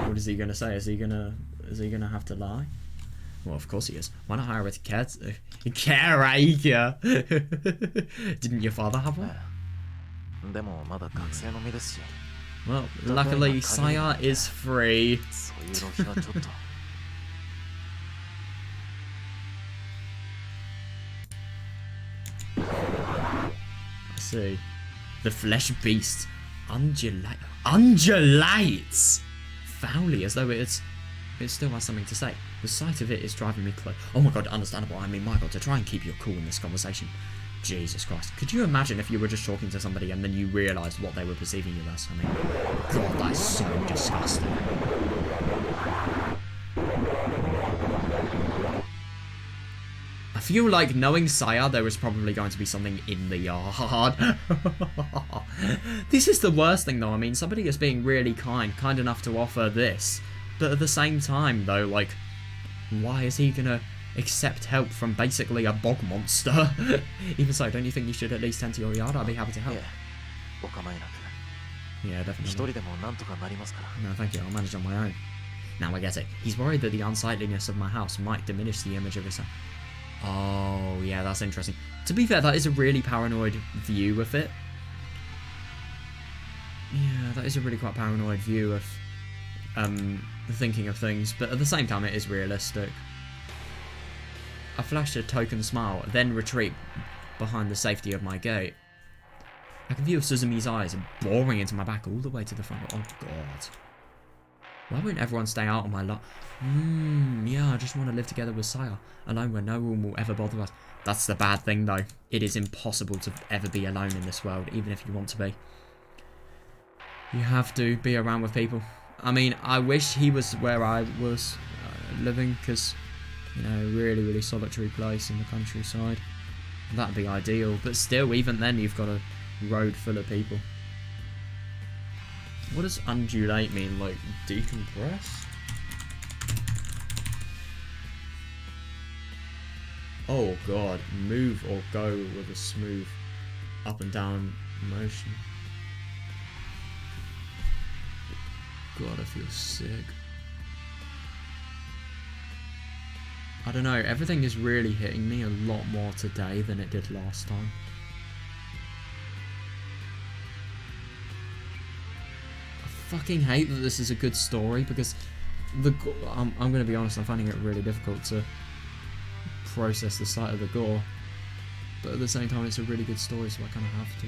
What is he gonna say? Is he gonna have to lie? Well, of course he is. Why not hire a caretaker? Didn't your father have one? Well, luckily, Saya is free. I see. The flesh beast undulates foully as though it still has something to say. The sight of it is driving me close. Oh my god, understandable. I mean, my god, to try and keep your cool in this conversation. Jesus Christ. Could you imagine if you were just talking to somebody and then you realised what they were perceiving you as? I mean, god, that's so disgusting. I feel like knowing Saya, there was probably going to be something in the yard. This is the worst thing though. I mean, somebody is being really kind enough to offer this. But at the same time, though, like, why is he gonna accept help from basically a bog monster? Even so, don't you think you should at least tend to your yard? I'd be happy to help. Yeah, definitely. No, thank you. I'll manage on my own. Now I get it. He's worried that the unsightliness of my house might diminish the image of his son. Oh, yeah, that's interesting. To be fair, that is a really paranoid view of it. Yeah, that is a really quite paranoid view of the thinking of things, but at the same time it is realistic. I flashed a token smile, then retreat behind the safety of my gate. I can feel Suzumi's eyes boring into my back all the way to the front. Oh god. Why won't everyone stay out on my lot? Yeah, I just want to live together with Saya, alone where no one will ever bother us. That's the bad thing though. It is impossible to ever be alone in this world, even if you want to be. You have to be around with people. I mean, I wish he was where I was living, because, you know, really, really solitary place in the countryside. That'd be ideal, but still, even then, you've got a road full of people. What does undulate mean? Like, decompress? Oh god, move or go with a smooth up and down motion. God, I feel sick. I don't know, everything is really hitting me a lot more today than it did last time. I fucking hate that this is a good story, because I'm going to be honest, I'm finding it really difficult to process the sight of the gore. But at the same time, it's a really good story, so I kind of have to.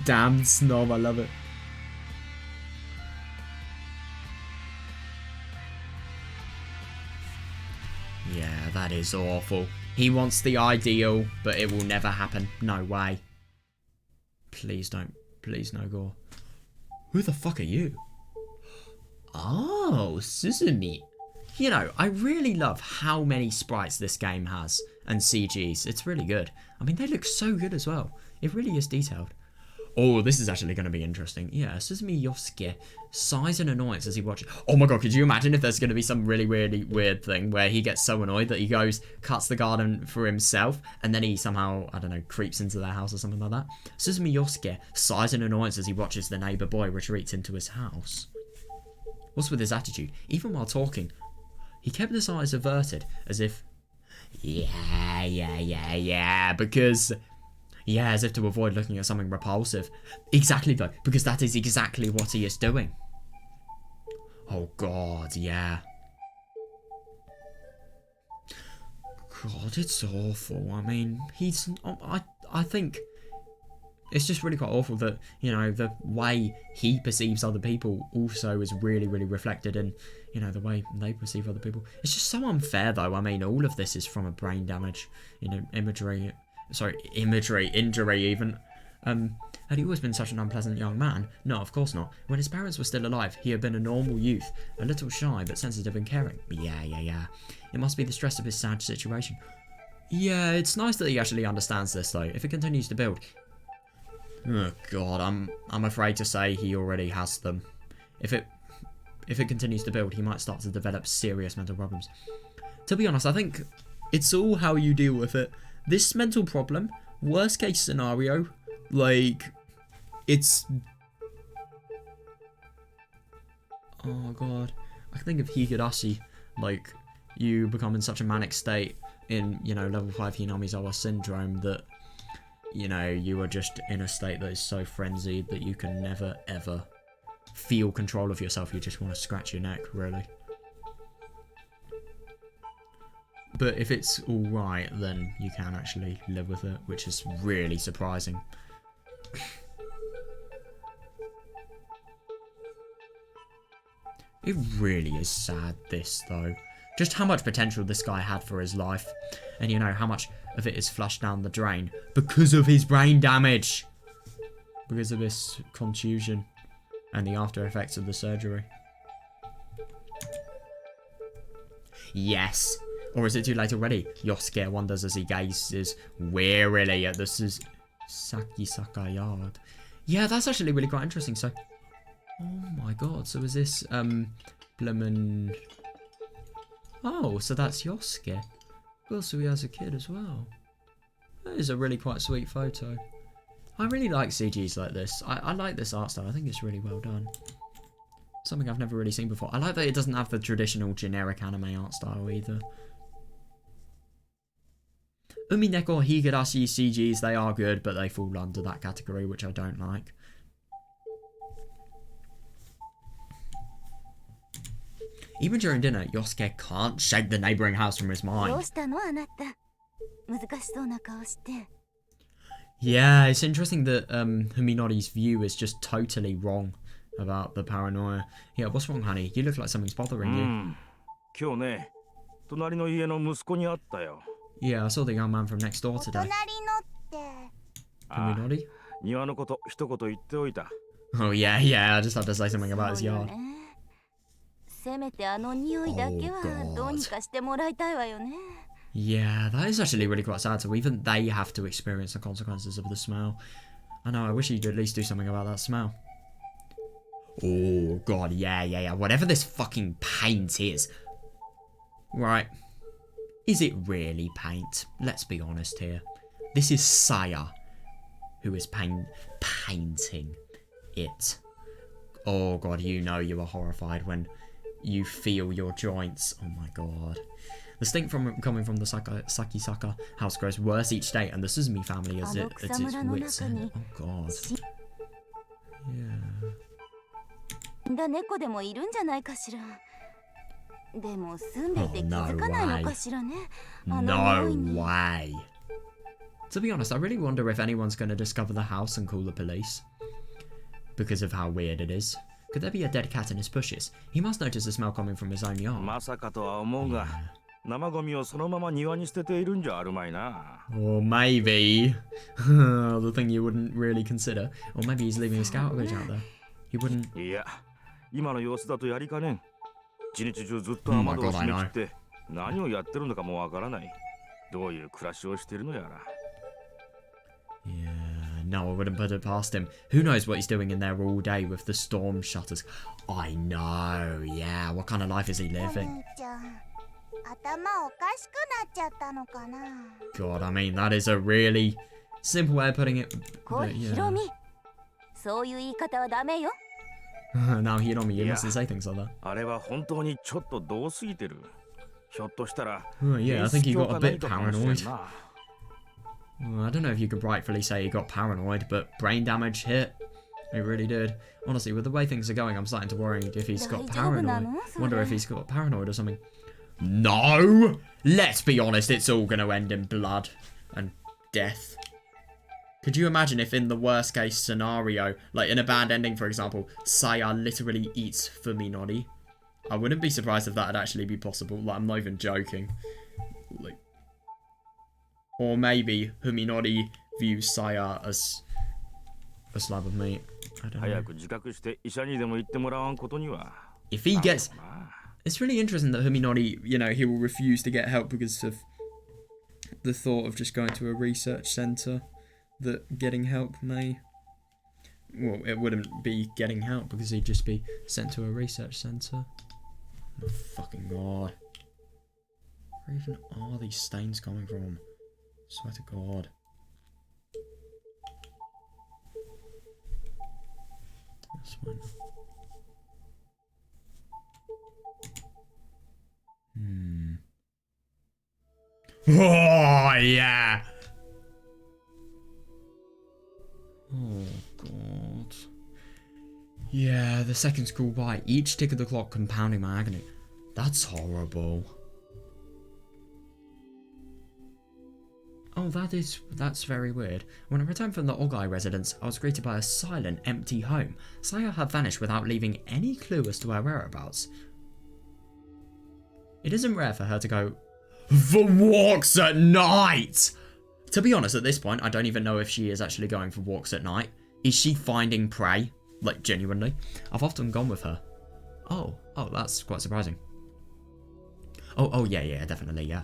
Damn snob, I love it. Yeah, that is awful. He wants the ideal, but it will never happen. No way. Please don't. Please no gore. Who the fuck are you? Oh, Suzumi. You know, I really love how many sprites this game has, and CGs. It's really good. I mean, they look so good as well. It really is detailed. Oh, this is actually going to be interesting. Yeah, Suzumi Yosuke, sighs in annoyance as he watches. Oh my god, could you imagine if there's going to be some really weird thing where he gets so annoyed that he goes, cuts the garden for himself, and then he somehow, I don't know, creeps into their house or something like that. Suzumi Yosuke sighs in annoyance as he watches the neighbour boy retreats into his house. What's with his attitude? Even while talking, he kept his eyes averted, as if, yeah, because... Yeah, as if to avoid looking at something repulsive. Exactly, though, because that is exactly what he is doing. Oh, God, yeah. God, it's awful. I mean, he's... I think it's just really quite awful that, you know, the way he perceives other people also is really, really reflected in, you know, the way they perceive other people. It's just so unfair, though. I mean, all of this is from a brain damage, you know, injury even. Had he always been such an unpleasant young man? No, of course not. When his parents were still alive, he had been a normal youth, a little shy but sensitive and caring. Yeah. It must be the stress of his sad situation. Yeah, it's nice that he actually understands this though. If it continues to build... Oh god, I'm afraid to say he already has them. If it continues to build, he might start to develop serious mental problems. To be honest, I think it's all how you deal with it. This mental problem, worst case scenario, like, it's... Oh god. I think of Higurashi, like, you become in such a manic state in, you know, level 5 Hinamizawa syndrome that, you know, you are just in a state that is so frenzied that you can never, ever feel control of yourself. You just want to scratch your neck, really. But if it's alright, then you can actually live with it, which is really surprising. It really is sad, this, though. Just how much potential this guy had for his life. And, you know, how much of it is flushed down the drain because of his brain damage. Because of his contusion and the after effects of the surgery. Yes. Or is it too late already? Yosuke wonders as he gazes wearily at the Sakisaka yard. Yeah, that's actually really quite interesting. So, oh my god. So is this, Blumen... Oh, so that's Yosuke. Well, so he has a kid as well. That is a really quite sweet photo. I really like CGs like this. I like this art style. I think it's really well done. Something I've never really seen before. I like that it doesn't have the traditional generic anime art style either. Umineko Higurashi CGs, they are good, but they fall under that category, which I don't like. Even during dinner, Yosuke can't shake the neighbouring house from his mind. Yeah, it's interesting that Huminori's view is just totally wrong about the paranoia. Yeah, what's wrong, honey? You look like something's bothering you. Yeah, I saw the young man from next door today. Huminori? Oh yeah, I just have to say something about his yard. Oh god. Yeah, that is actually really quite sad. So even they have to experience the consequences of the smell. I know, I wish he'd at least do something about that smell. Oh god, yeah. Whatever this fucking paint is. Right. Is it really paint? Let's be honest here. This is Saya who is painting it. Oh god, you know you are horrified when you feel your joints. Oh my god. The stink coming from the Sakisaka house grows worse each day, and the Suzumi family is at its wits' end. Oh god. Yeah. Oh, no way. To be honest, I really wonder if anyone's going to discover the house and call the police. Because of how weird it is. Could there be a dead cat in his bushes? He must notice the smell coming from his own yard. Yeah. Or maybe the thing you wouldn't really consider. Or maybe he's leaving his garbage out there. He wouldn't. Oh my god, I know. Yeah, no, I wouldn't put it past him. Who knows what he's doing in there all day with the storm shutters? I know, yeah. What kind of life is he living? God, I mean, that is a really simple way of putting it. But, yeah. Now, Hiromi, you mustn't say things like that. Oh, yeah, I think he got a bit paranoid. Well, I don't know if you could rightfully say he got paranoid, but brain damage hit. He really did. Honestly, with the way things are going, I'm starting to worry if he's got paranoid. Wonder if he's got paranoid or something. No! Let's be honest, it's all going to end in blood and death. Could you imagine if in the worst case scenario, like in a bad ending, for example, Saya literally eats Fuminori? I wouldn't be surprised if that would actually be possible. Like, I'm not even joking. Like, or maybe Fuminori views Saya as a slab of meat. I don't know. If he gets... It's really interesting that Fuminori, you know, he will refuse to get help because of the thought of just going to a research centre. That getting help may... Well, it wouldn't be getting help because he'd just be sent to a research centre. Oh, fucking god. Where even are these stains coming from? Swear to god. This one. Oh, yeah! Oh, god. Yeah, the second school bite. Each tick of the clock compounding my agony. That's horrible. Oh, that's very weird. When I returned from the Ogai residence, I was greeted by a silent, empty home. Saya had vanished without leaving any clue as to her whereabouts. It isn't rare for her to go for walks at night! To be honest, at this point, I don't even know if she is actually going for walks at night. Is she finding prey? Like, genuinely? I've often gone with her. Oh, that's quite surprising. Oh, yeah, definitely, yeah.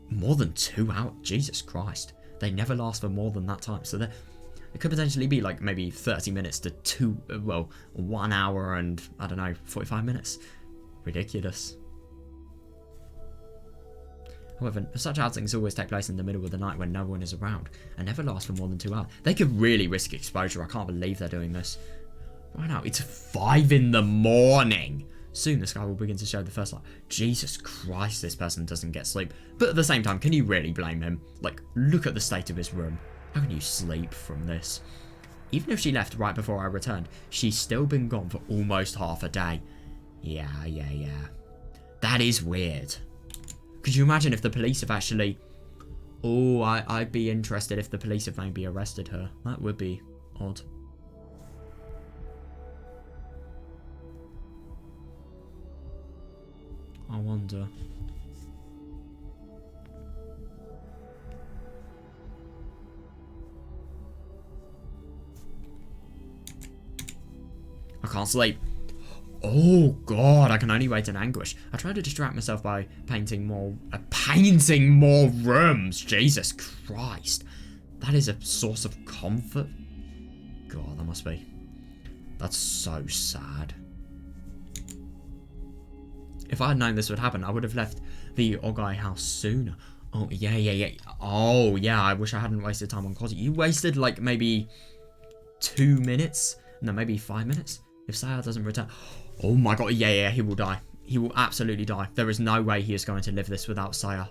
More than 2 hours? Jesus Christ. They never last for more than that time. So it could potentially be like maybe 30 minutes to 1 hour and, I don't know, 45 minutes. Ridiculous. However, such outings always take place in the middle of the night when no one is around, and never last for more than 2 hours. They could really risk exposure. I can't believe they're doing this. Right now, it's 5 in the morning. Soon the sky will begin to show the first light. Jesus Christ, this person doesn't get sleep. But at the same time, can you really blame him? Like, look at the state of his room. How can you sleep from this? Even if she left right before I returned, she's still been gone for almost half a day. Yeah. That is weird. Could you imagine if the police have actually... Oh, I'd be interested if the police have maybe arrested her. That would be odd. I wonder. I can't sleep. Oh god, I can only wait in anguish. I try to distract myself by painting more rooms. Jesus Christ. That is a source of comfort. God, that must be. That's so sad. If I had known this would happen, I would have left the Ogai house sooner. Oh, yeah. Oh, yeah, I wish I hadn't wasted time on Cosy. You wasted, like, maybe 2 minutes? No, maybe 5 minutes? If Saya doesn't return... Oh my god, yeah, he will die. He will absolutely die. There is no way he is going to live this without Saya.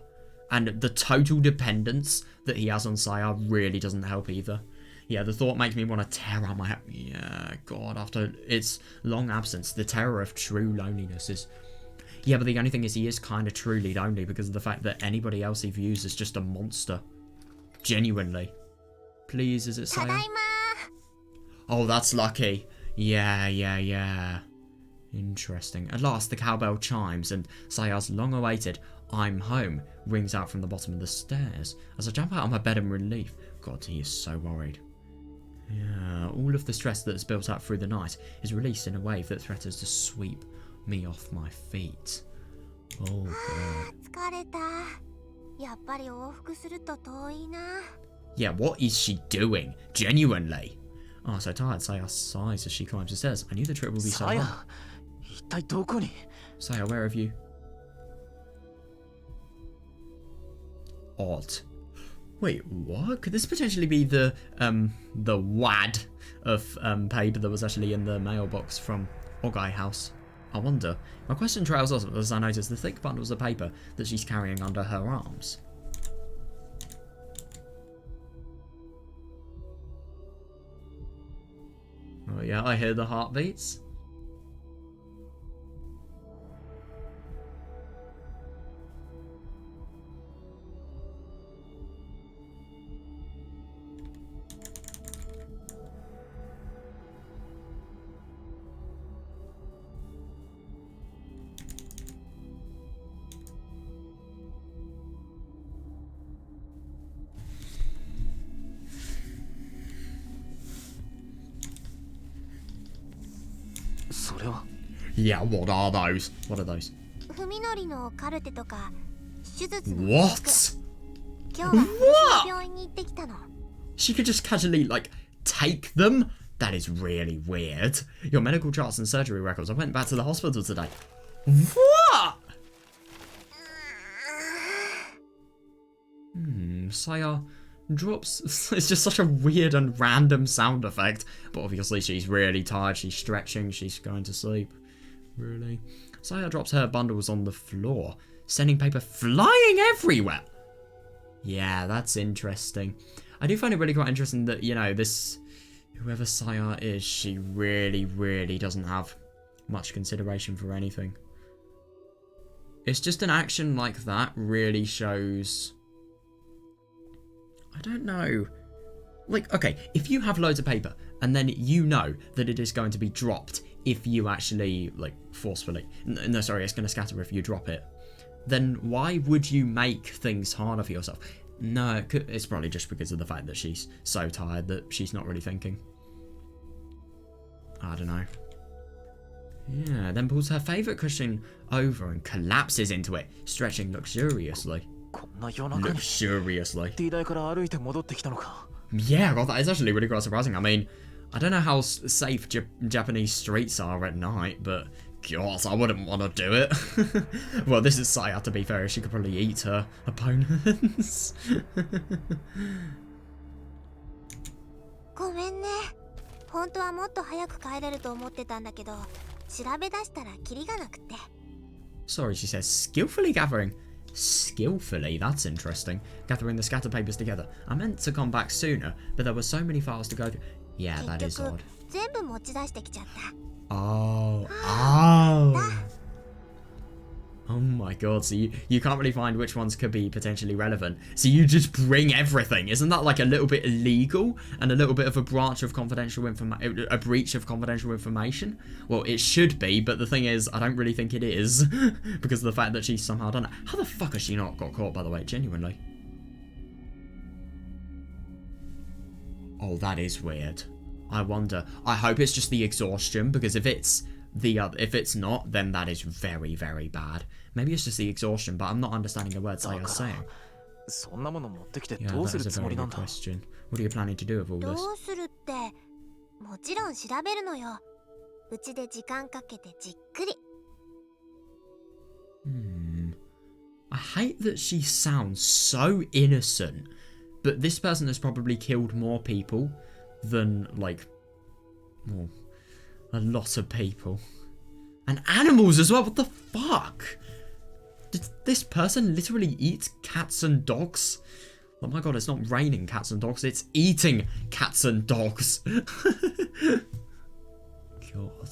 And the total dependence that he has on Saya really doesn't help either. Yeah, the thought makes me want to tear out my head. Yeah, god, after its long absence, the terror of true loneliness is... Yeah, but the only thing is he is kind of truly lonely because of the fact that anybody else he views as just a monster. Genuinely. Please, is it Saya? Oh, that's lucky. Yeah. Interesting. At last, the cowbell chimes and Saya's long-awaited "I'm home" rings out from the bottom of the stairs. As I jump out of my bed in relief, God, he is so worried. Yeah, all of the stress that has built up through the night is released in a wave that threatens to sweep me off my feet. Oh god. Yeah, what is she doing? Genuinely. Oh, so tired. Saya sighs as she climbs the stairs. I knew the trip would be so long. Saya, where have you? Odd. Wait, what? Could this potentially be the wad of paper that was actually in the mailbox from Ogai House? I wonder. My question trails off as I notice the thick bundles of paper that she's carrying under her arms. Oh yeah, I hear the heartbeats. Yeah, what are those? What are those? What? What? She could just casually, like, take them? That is really weird. Your medical charts and surgery records. I went back to the hospital today. What? Saya drops. It's just such a weird and random sound effect. But obviously she's really tired. She's stretching. She's going to sleep. Really? Saya drops her bundles on the floor, sending paper flying everywhere. Yeah, that's interesting. I do find it really quite interesting that, you know, this... Whoever Saya is, she really doesn't have much consideration for anything. It's just an action like that really shows... I don't know. Like, okay, if you have loads of paper, and then you know that it is going to be dropped if you actually, like, forcefully... No, sorry, it's going to scatter if you drop it. Then why would you make things harder for yourself? No, it's probably just because of the fact that she's so tired that she's not really thinking. I don't know. Yeah, then pulls her favourite cushion over and collapses into it, stretching luxuriously. Luxuriously. Yeah, God, that is actually really quite surprising. I mean, I don't know how safe Japanese streets are at night, but God, I wouldn't want to do it. Well, this is Saya, to be fair. She could probably eat her opponents. ごめんね。本当はもっと早く帰れると思ってたんだけど、調べ出したらキリがなくて。Sorry, she says, skillfully gathering. Skillfully, that's interesting. Gathering the scattered papers together. I meant to come back sooner, but there were so many files to go through. Yeah, that is odd. 全部持ち出してきちゃった。Oh. Oh. Oh my God, so you can't really find which ones could be potentially relevant. So you just bring everything. Isn't that like a little bit illegal and a little bit of a breach of confidential information? Well, it should be, but the thing is, I don't really think it is because of the fact that she's somehow done it. How the fuck has she not got caught, by the way, genuinely? Oh, that is weird. I wonder. I hope it's just the exhaustion, because if it's not, then that is very, very bad. Maybe it's just the exhaustion, but I'm not understanding the words you're saying. Yeah, that is a very good question. What are you planning to do with all this? どうするって、もちろん調べるのよ。うちで時間かけてじっくり。I hate that she sounds so innocent, but this person has probably killed more people than, like, well, a lot of people. And animals as well, what the fuck? Did this person literally eat cats and dogs? Oh my God, it's not raining cats and dogs, it's eating cats and dogs. God.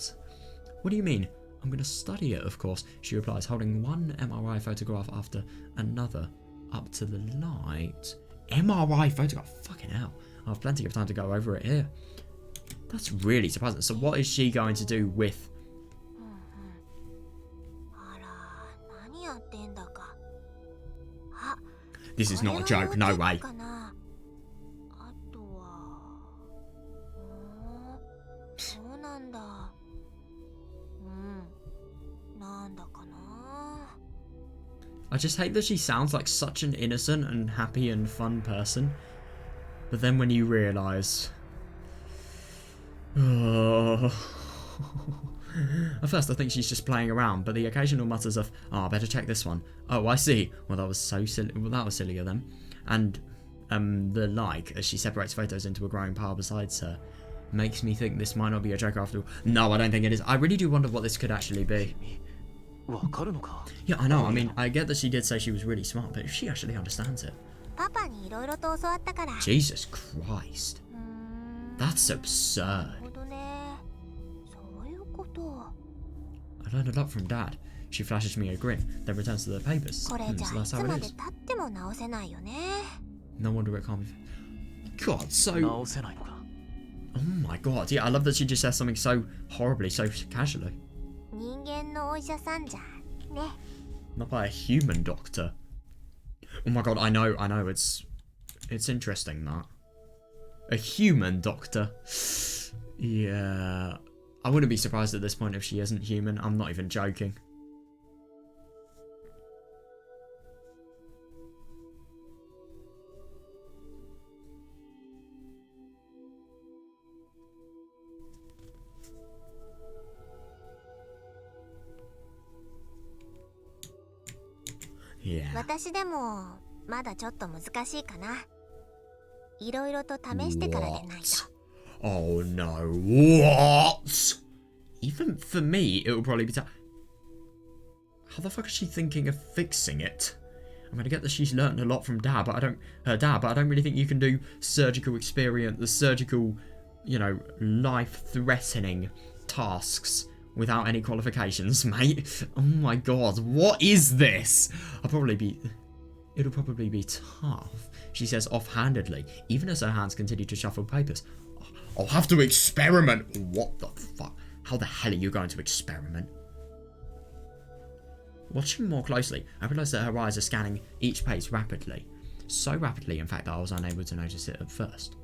What do you mean? I'm going to study it, of course, she replies, holding one MRI photograph after another up to the light. MRI photograph? Fucking hell. I have plenty of time to go over it here. That's really surprising. So what is she going to do with... This is not a joke, no way. I just hate that she sounds like such an innocent and happy and fun person. But then when you realise... Oh. At first I think she's just playing around, but the occasional mutters of, oh, I better check this one. Oh, I see. Well, that was so silly. Well, that was sillier then. And the like, as she separates photos into a growing pile beside her, makes me think this might not be a joke after all. No, I don't think it is. I really do wonder what this could actually be. Yeah, I know. I mean, I get that she did say she was really smart, but if she actually understands it. Jesus Christ. That's absurd. I learned a lot from Dad. She flashes me a grin, then returns to the papers. So that's how it is. No wonder it can't be... God, so... Oh my God, yeah, I love that she just says something so horribly, so casually. Not by a human doctor. Oh my God, I know, it's interesting that. A human doctor. Yeah. I wouldn't be surprised at this point if she isn't human. I'm not even joking. Yeah. 私でもまだちょっと難しいかな。いろいろと試してからでないと。Oh no, what? Even for me, it will probably be How the fuck is she thinking of fixing it? I'm gonna get that she's learned a lot from Dad, but I don't really think you can do surgical you know, life-threatening tasks without any qualifications, mate. Oh my God, what is this? It'll probably be tough, she says offhandedly, even as her hands continue to shuffle papers. I'll have to experiment. What the fuck? How the hell are you going to experiment? Watching more closely, I realise that her eyes are scanning each page rapidly. So rapidly, in fact, that I was unable to notice it at first.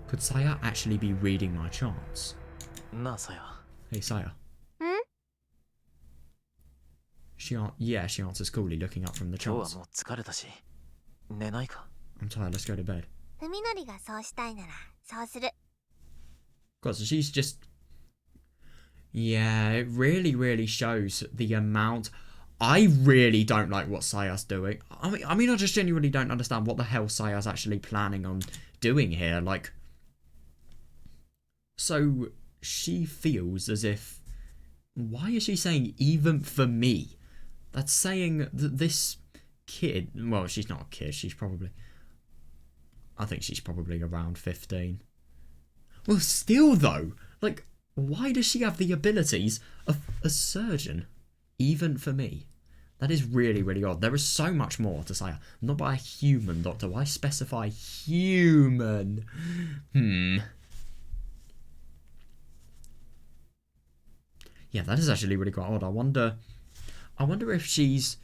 Could Saya actually be reading my charts? Hey, Saya. Hmm? She answers coolly, looking up from the 今日は charts. もう疲れたし、寝ないか？ I'm tired, let's go to bed. ふみのりがそうしたいならそうする。 God, so she's just... Yeah, it really, really shows the amount... I really don't like what Saya's doing. I mean, I just genuinely don't understand what the hell Saya's actually planning on doing here. Like... So, she feels as if... Why is she saying even for me? That's saying that this kid... Well, she's not a kid, she's probably... I think she's probably around 15. Well, still though, like, why does she have the abilities of a surgeon? Even for me. That is really, really odd. There is so much more to say. Not by a human doctor. Why specify human? Yeah, that is actually really quite odd. I wonder if she's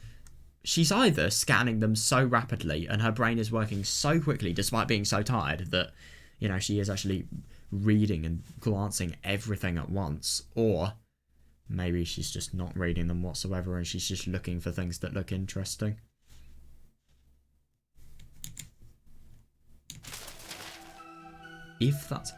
either scanning them so rapidly and her brain is working so quickly despite being so tired that, you know, she is actually reading and glancing everything at once, or maybe she's just not reading them whatsoever and she's just looking for things that look interesting. If that's...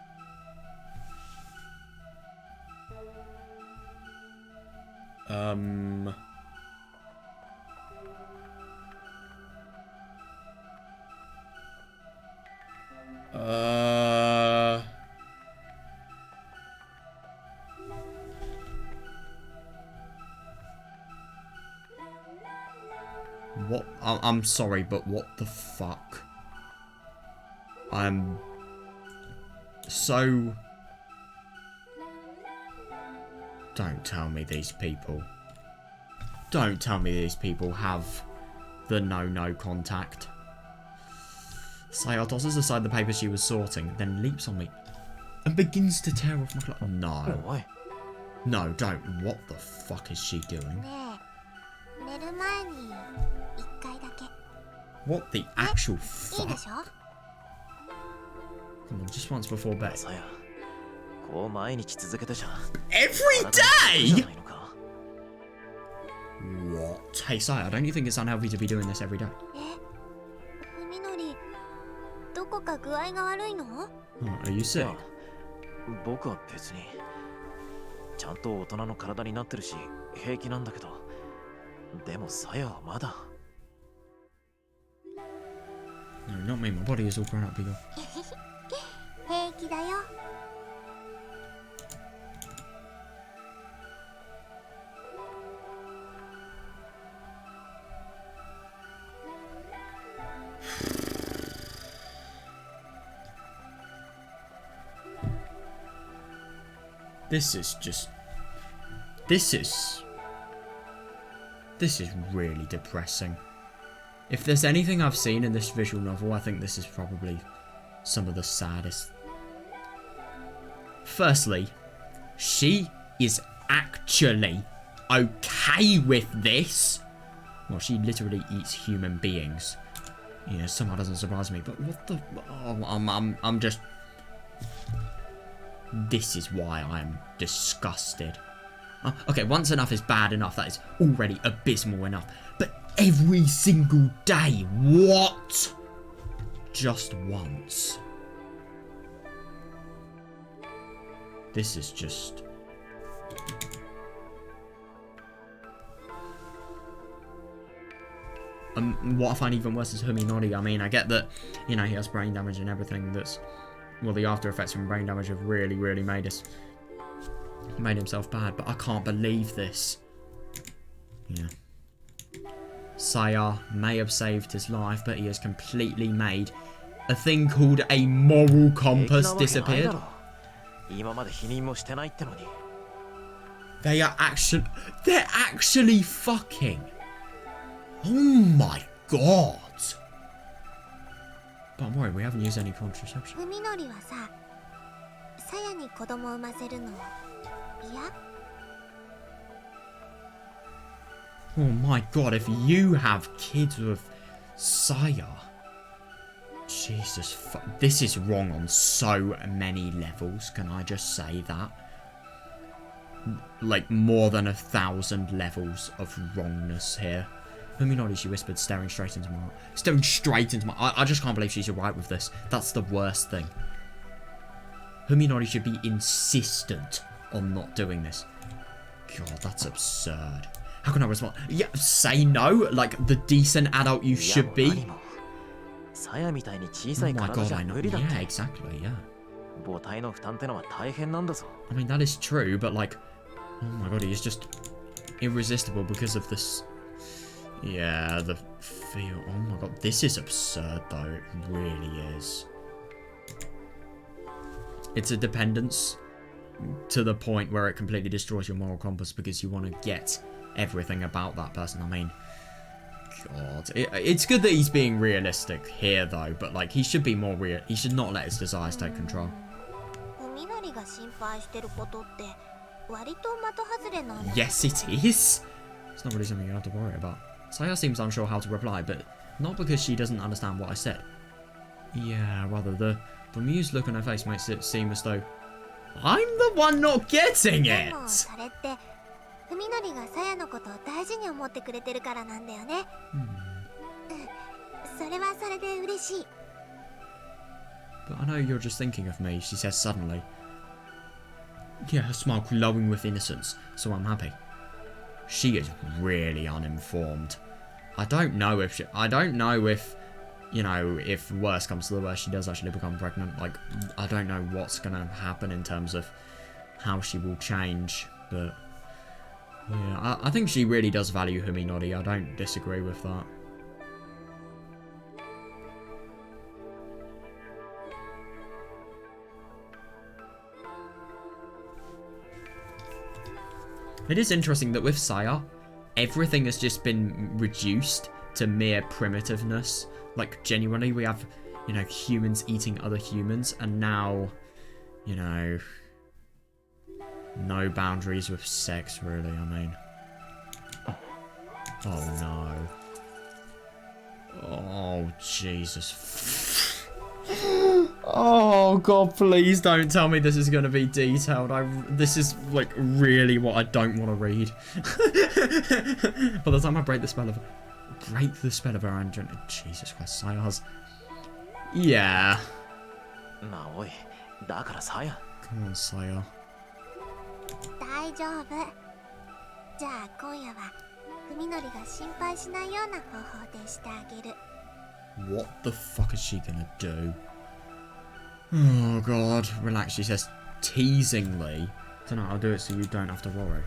What? I'm sorry, but what the fuck? I'm so... Don't tell me these people... Don't tell me these people have the no contact. Saya tosses aside the paper she was sorting, then leaps on me and begins to tear off my clothes. No. Why? No, don't. What the fuck is she doing? ねえ、寝る前に一回だけ。 What the actual いい fuck? でしょ？ Come on, just once before bed. さや、こう毎日続けてじゃ Every 体にいいじゃ day? ないのか。 What? Hey, Saya, don't you think it's unhealthy to be doing this every day? ふみのり、どこか具合が悪いの？ Oh, are you sick? ああ、僕は別にちゃんと大人の体になってるし平気なんだけど、でもさやはまだ。 No, not me. My body is all grown up, Beagle. 平気だよ。 This is just... This is really depressing. If there's anything I've seen in this visual novel, I think this is probably some of the saddest. Firstly, she is actually okay with this. Well, she literally eats human beings. You know, somehow doesn't surprise me, but what the... Oh, I'm just... This is why I'm disgusted. Okay, once enough is bad enough. That is already abysmal enough. But every single day, what? Just once. This is just... what I find even worse is Huminori. I mean, I get that, you know, he has brain damage and everything that's... Well, the after effects from brain damage have really, really made himself bad, but I can't believe this. Yeah. Saya may have saved his life, but he has completely made a thing called a moral compass disappeared. They're actually fucking. Oh my god. Don't worry, we haven't used any contraception. ふみのりはさ、さやに子供を産ませるの嫌？ Oh my god, if you have kids with Saya... Jesus, this is wrong on so many levels, can I just say that? like, more than 1,000 levels of wrongness here. Huminori, she whispered, staring straight into my heart. Staring straight into my... I just can't believe she's alright with this. That's the worst thing. Huminori should be insistent on not doing this. God, that's absurd. How can I respond? Yeah, say no, like the decent adult you should be. Oh my god, I know. Yeah, exactly, yeah. I mean, that is true, but like, oh my god, he is just irresistible because of this. Yeah, the feel. Oh my god, this is absurd though. It really is. It's a dependence to the point where it completely destroys your moral compass because you want to get everything about that person. I mean, God, it's good that he's being realistic here though, but like he should be more real. He should not let his desires take control. Yes, it is. It's not really something you have to worry about. Saya seems unsure how to reply, but not because she doesn't understand what I said. Yeah, rather the bemused look on her face makes it seem as though I'm the one not getting it. But I know you're just thinking of me, she says suddenly. Yeah, her smile glowing with innocence, so I'm happy. She is really uninformed. I don't know if, you know, if worse comes to the worst, she does actually become pregnant. Like, I don't know what's going to happen in terms of how she will change, but yeah, I think she really does value Huminori. I don't disagree with that. It is interesting that with Saya, everything has just been reduced to mere primitiveness. Like, genuinely, we have, you know, humans eating other humans, and now, you know, no boundaries with sex, really, I mean. Oh, no. Oh, Jesus. Oh, God, please don't tell me this is going to be detailed. This is, like, really what I don't want to read. By the time I break the spell of her engine. Jesus Christ, Saya's. Yeah. Come on, Saya. What the fuck is she gonna do? Oh god, relax, she says teasingly. Tonight I'll do it so you don't have to worry.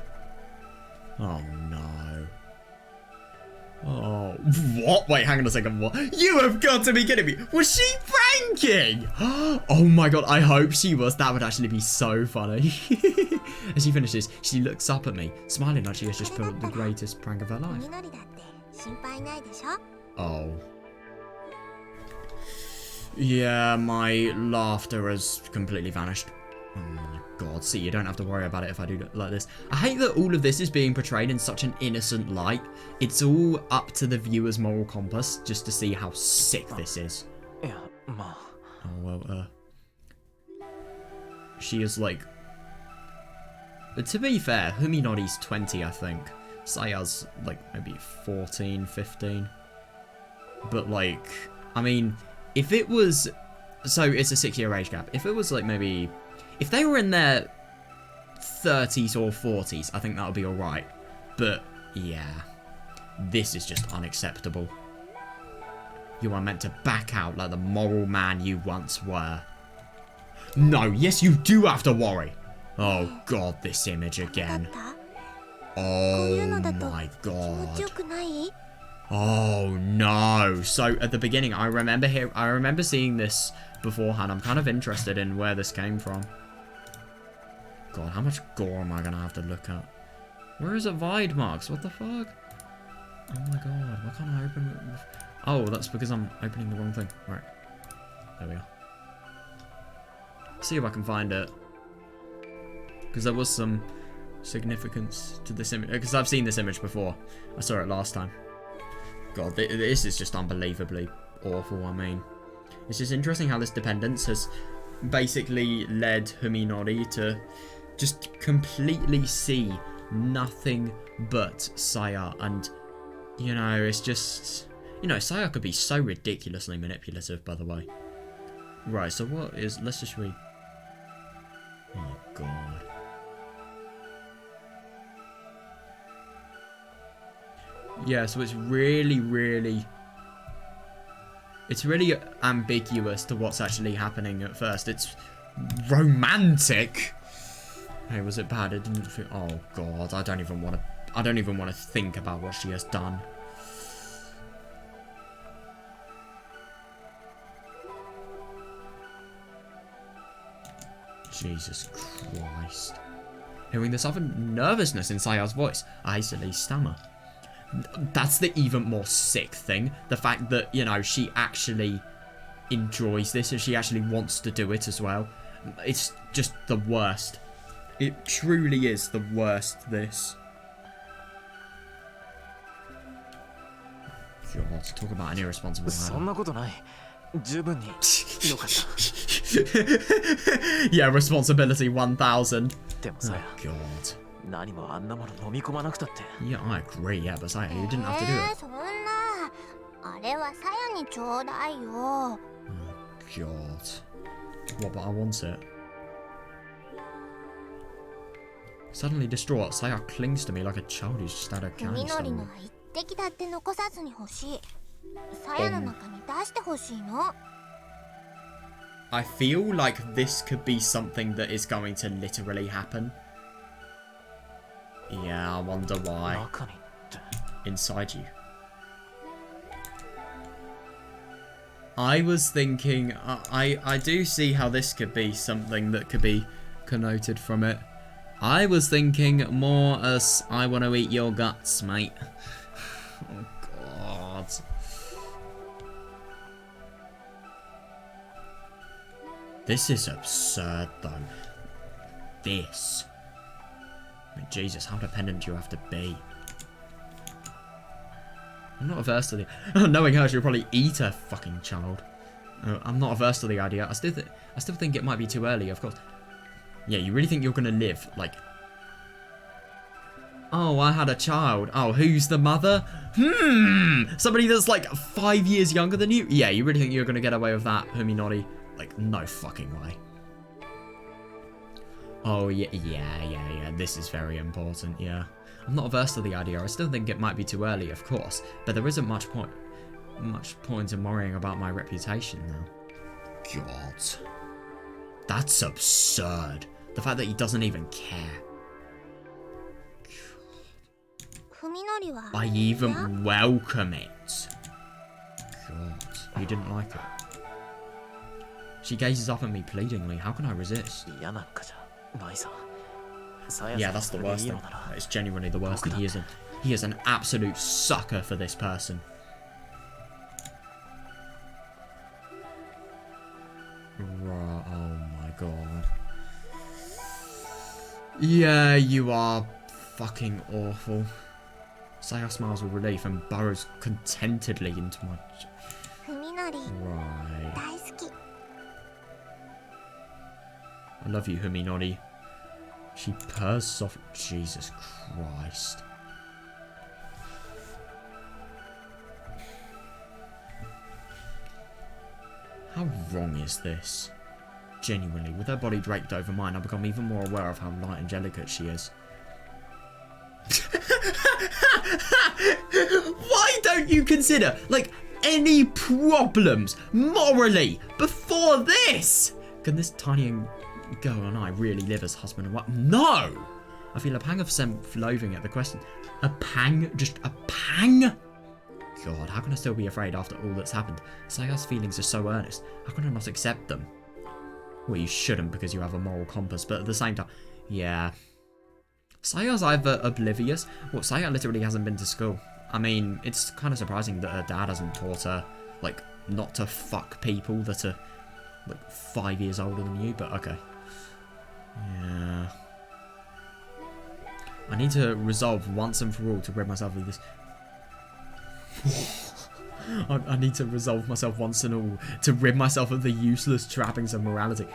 Oh no. Oh, what? Wait, hang on a second, what? You have got to be kidding me! Was she pranking? Oh my god, I hope she was. That would actually be so funny. As she finishes, she looks up at me, smiling like she has just pulled the greatest prank of her life. Oh. Yeah, my laughter has completely vanished. Oh my god, see, you don't have to worry about it if I do like this. I hate that all of this is being portrayed in such an innocent light. It's all up to the viewer's moral compass just to see how sick this is. Oh, well, she is like... But to be fair, Huminori's 20, I think. Saya's like maybe 14, 15. But like, I mean, if it was... So it's a 6-year age gap. If it was like maybe... If they were in their 30s or 40s, I think that would be alright. But, yeah. This is just unacceptable. You are meant to back out like the moral man you once were. No, yes, you do have to worry. Oh, God, this image again. Oh, my God. Oh, no. So, at the beginning, I remember seeing this beforehand. I'm kind of interested in where this came from. God, how much gore am I going to have to look at? Where is it Vide marks? What the fuck? Oh my god, why can't I open it? Oh, that's because I'm opening the wrong thing. Right. There we are. See if I can find it. Because there was some significance to this image. Because I've seen this image before. I saw it last time. God, this is just unbelievably awful, I mean. It's just interesting how this dependence has basically led Huminori to just completely see nothing but Saya, and you know, it's just, you know, Saya could be so ridiculously manipulative, by the way. Right, so what is, let's just read. Oh god. Yeah, so it's really ambiguous to what's actually happening at first. It's romantic. Hey, was it bad? It didn't feel, oh god, I don't even want to think about what she has done. Jesus Christ. Hearing the sudden nervousness in Saya's voice, I hastily stammer. That's the even more sick thing. The fact that, you know, she actually enjoys this and she actually wants to do it as well. It's just the worst. It truly is the worst, this. God, talk about an irresponsible man. Yeah, responsibility 1000. Oh god. Yeah, I agree, yeah, but Saya, you didn't have to do it. そんなあれはさやにちょうだいよ。 Oh god. What, but I want it. Suddenly distraught, Saya clings to me like a child who's just had a candy みのり stolen. の一滴だって残さずに欲しい。さやの中に出して欲しいの。 I feel like this could be something that is going to literally happen. Yeah, I wonder why. Inside you. I was thinking, I do see how this could be something that could be connoted from it. I was thinking more as, I want to eat your guts, mate. Oh, God. This is absurd, though. This. I mean, Jesus, how dependent do you have to be? I'm not averse to the... Knowing her, she'll probably eat her fucking child. I'm not averse to the idea. I still think it might be too early, of course. Yeah, you really think you're gonna live, like... Oh, I had a child. Oh, who's the mother? Somebody that's like 5 years younger than you? Yeah, you really think you're gonna get away with that, Huminori? Like, no fucking way. Oh, yeah, this is very important, yeah. I'm not averse to the idea. I still think it might be too early, of course, but there isn't much point in worrying about my reputation now. God. That's absurd. The fact that he doesn't even care. I even welcome it. God, you didn't like it. She gazes up at me pleadingly. How can I resist? Yeah, that's the worst thing. It's genuinely the worst thing. He is an absolute sucker for this person. Right, oh my god. Yeah, you are fucking awful. Saya smiles with relief and burrows contentedly into my... Right. I love you, Huminori. She purrs soft. Jesus Christ. How wrong is this? Genuinely, with her body draped over mine, I become even more aware of how light and delicate she is. Why don't you consider, like, any problems morally before this? Can this tiny girl and I really live as husband and wife? No! I feel a pang of self-loathing at the question. A pang? Just a pang? God, how can I still be afraid after all that's happened? Saya's feelings are so earnest. How can I not accept them? Well, you shouldn't because you have a moral compass, but at the same time, yeah. Saya's either oblivious, well, Saya literally hasn't been to school. I mean, it's kind of surprising that her dad hasn't taught her, like, not to fuck people that are, like, 5 years older than you, but okay. Yeah. I need to resolve once and for all to rid myself of this. I need to resolve myself once and all to rid myself of the useless trappings of morality.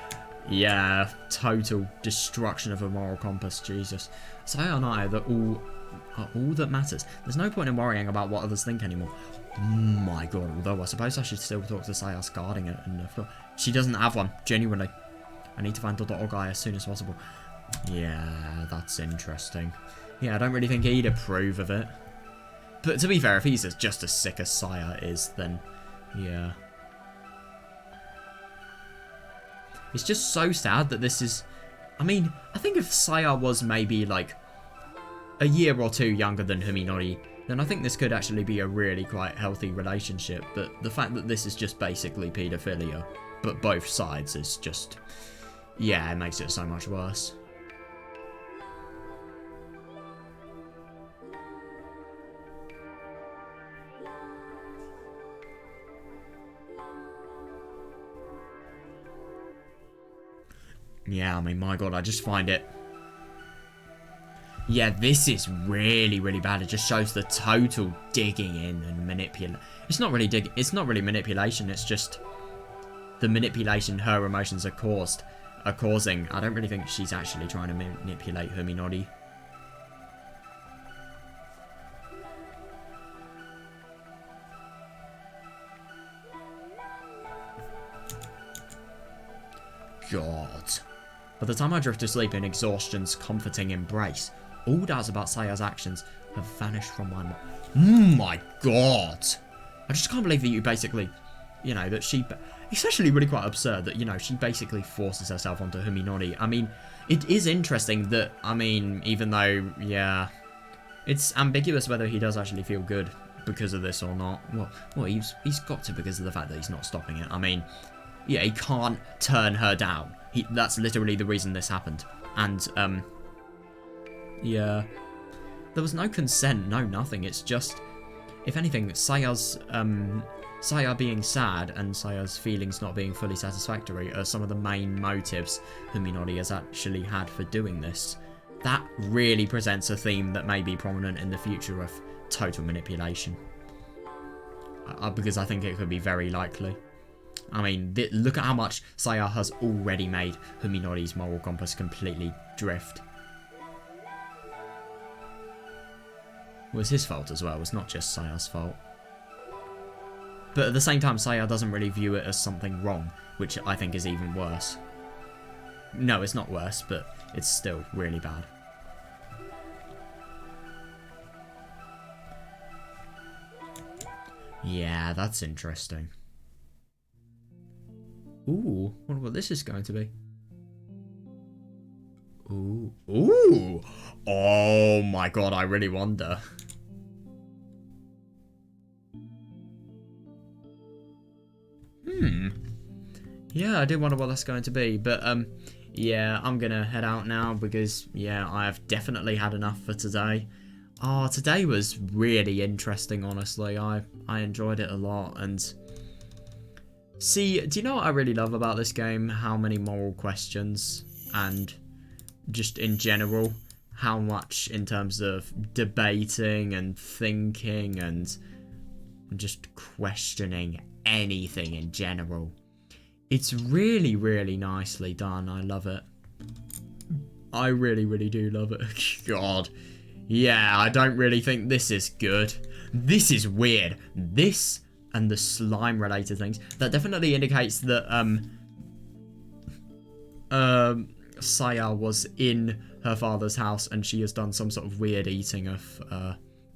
Yeah, total destruction of a moral compass, Jesus. Saya and I are all that matters. There's no point in worrying about what others think anymore. My god, although I suppose I should still talk to Saya's guarding it. And she doesn't have one, genuinely. I need to find the little guy as soon as possible. Yeah, that's interesting. Yeah, I don't really think he'd approve of it. But to be fair, if he's just as sick as Saya is, then yeah. It's just so sad that this is... I mean, I think if Saya was maybe like a year or two younger than Huminori, then I think this could actually be a really quite healthy relationship. But the fact that this is just basically paedophilia, but both sides, is just... yeah, it makes it so much worse. Yeah, I mean, my god, I just find it... yeah, this is really, really bad. It just shows the total digging in and manipulation. It's not really digging. It's not really manipulation. It's just the manipulation her emotions are causing. I don't really think she's actually trying to manipulate Huminori. God. By the time I drift to sleep in exhaustion's comforting embrace, all doubts about Saya's actions have vanished from my mind. My god! I just can't believe that you basically, you know, that she... it's actually really quite absurd that, you know, she basically forces herself onto Huminori. I mean, it is interesting that, I mean, even though, yeah, it's ambiguous whether he does actually feel good because of this or not. Well, he's got to because of the fact that he's not stopping it. I mean, yeah, he can't turn her down. That's literally the reason this happened. And, yeah. There was no consent, no nothing. It's just, if anything, Saya being sad and Saya's feelings not being fully satisfactory are some of the main motives Huminori has actually had for doing this. That really presents a theme that may be prominent in the future of total manipulation. Because I think it could be very likely. I mean, look at how much Saya has already made Huminori's moral compass completely drift. It was his fault as well, it's not just Saya's fault. But at the same time, Saya doesn't really view it as something wrong, which I think is even worse. No, it's not worse, but it's still really bad. Yeah, that's interesting. Ooh, wonder what this is going to be. Ooh. Ooh! Oh my god, I really wonder. Yeah, I do wonder what that's going to be, but yeah, I'm gonna head out now because, yeah, I have definitely had enough for today. Oh, today was really interesting, honestly. I enjoyed it a lot, and... see, do you know what I really love about this game? How many moral questions, and just in general, how much in terms of debating and thinking and just questioning anything in general. It's really, really nicely done. I love it. I really, really do love it. God. Yeah, I don't really think this is good. This is weird. This and the slime related things. That definitely indicates that Saya was in her father's house and she has done some sort of weird eating of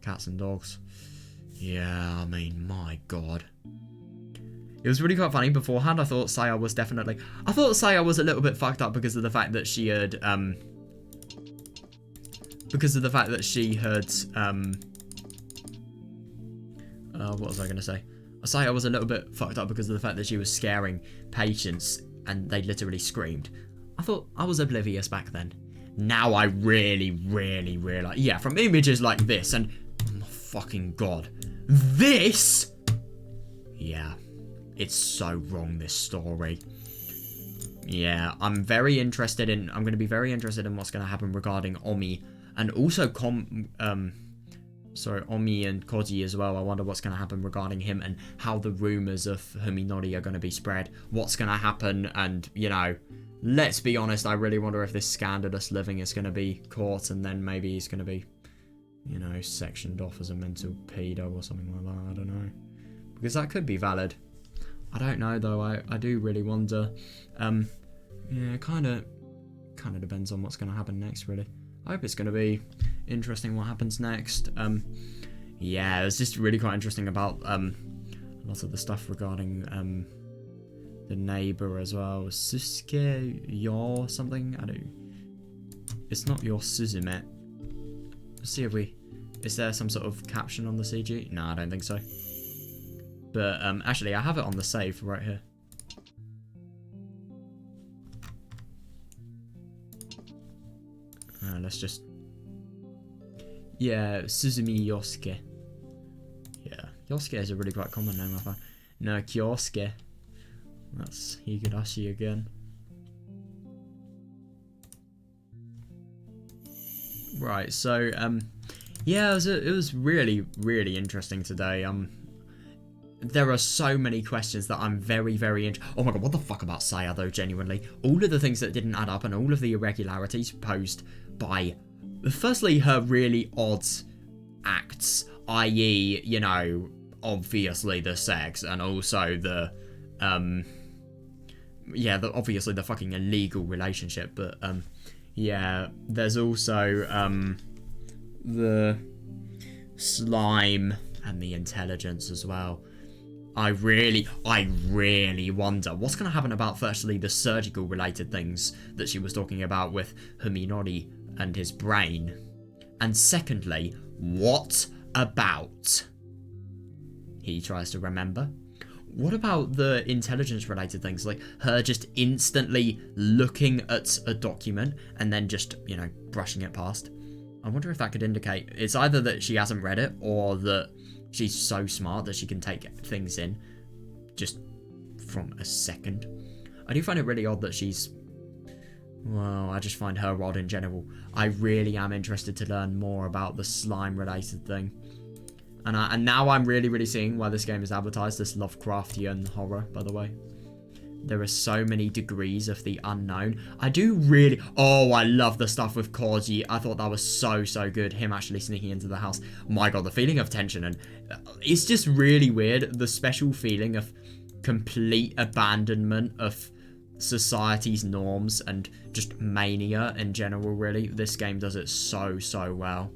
cats and dogs. Yeah, I mean, my god. It was really quite funny. Beforehand, I thought Saya was definitely... I thought Saya was a little bit fucked up because of the fact that she had... what was I going to say? Saya was a little bit fucked up because of the fact that she was scaring patients and they literally screamed. I thought I was oblivious back then. Now I really, really realize... yeah, from images like this and... oh my fucking god. This... yeah. It's so wrong, this story. Yeah, I'm very interested in... I'm going to be very interested in what's going to happen regarding Omi. And also sorry, Omi and Koji as well. I wonder what's going to happen regarding him and how the rumors of Huminori are going to be spread. What's going to happen, and, you know, let's be honest, I really wonder if this scandalous living is going to be caught and then maybe he's going to be, you know, sectioned off as a mental pedo or something like that. I don't know. Because that could be valid. I don't know, though. I do really wonder. Yeah, kind of depends on what's going to happen next, really. I hope it's going to be interesting what happens next. Yeah, it was just really quite interesting about a lot of the stuff regarding the neighbour as well. Susuke your something? I don't. It's not your Suzume. Let's see if we. Is there some sort of caption on the CG? No, I don't think so. But actually, I have it on the save right here. Let's just. Yeah, Suzumi Yosuke. Yeah, Yosuke is a really quite common name, I find. No, Kyosuke. That's Higurashi again. Right, so yeah, it was really, really interesting today. There are so many questions that I'm very, very oh my god, what the fuck about Saya though, genuinely? All of the things that didn't add up and all of the irregularities posed by, firstly, her really odd acts, i.e., you know, obviously the sex, and also the, yeah, obviously the fucking illegal relationship, but, yeah, there's also, the slime and the intelligence as well. I really wonder what's going to happen about, firstly, the surgical related things that she was talking about with Huminori and his brain. And secondly, what about, he tries to remember, what about the intelligence related things, like her just instantly looking at a document and then just, you know, brushing it past? I wonder if that could indicate it's either that she hasn't read it or that she's so smart that she can take things in just from a second. I do find it really odd that she's... Well, I just find her odd in general. I really am interested to learn more about the slime-related thing. And now I'm really, really seeing why this game is advertised as Lovecraftian horror, by the way. There are so many degrees of the unknown. I do really... Oh, I love the stuff with Koji. I thought that was so, so good. Him actually sneaking into the house. My god, the feeling of tension. And it's just really weird. The special feeling of complete abandonment of society's norms and just mania in general, really. This game does it so, so well.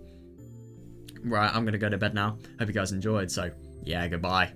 Right, I'm going to go to bed now. Hope you guys enjoyed. So, yeah, goodbye.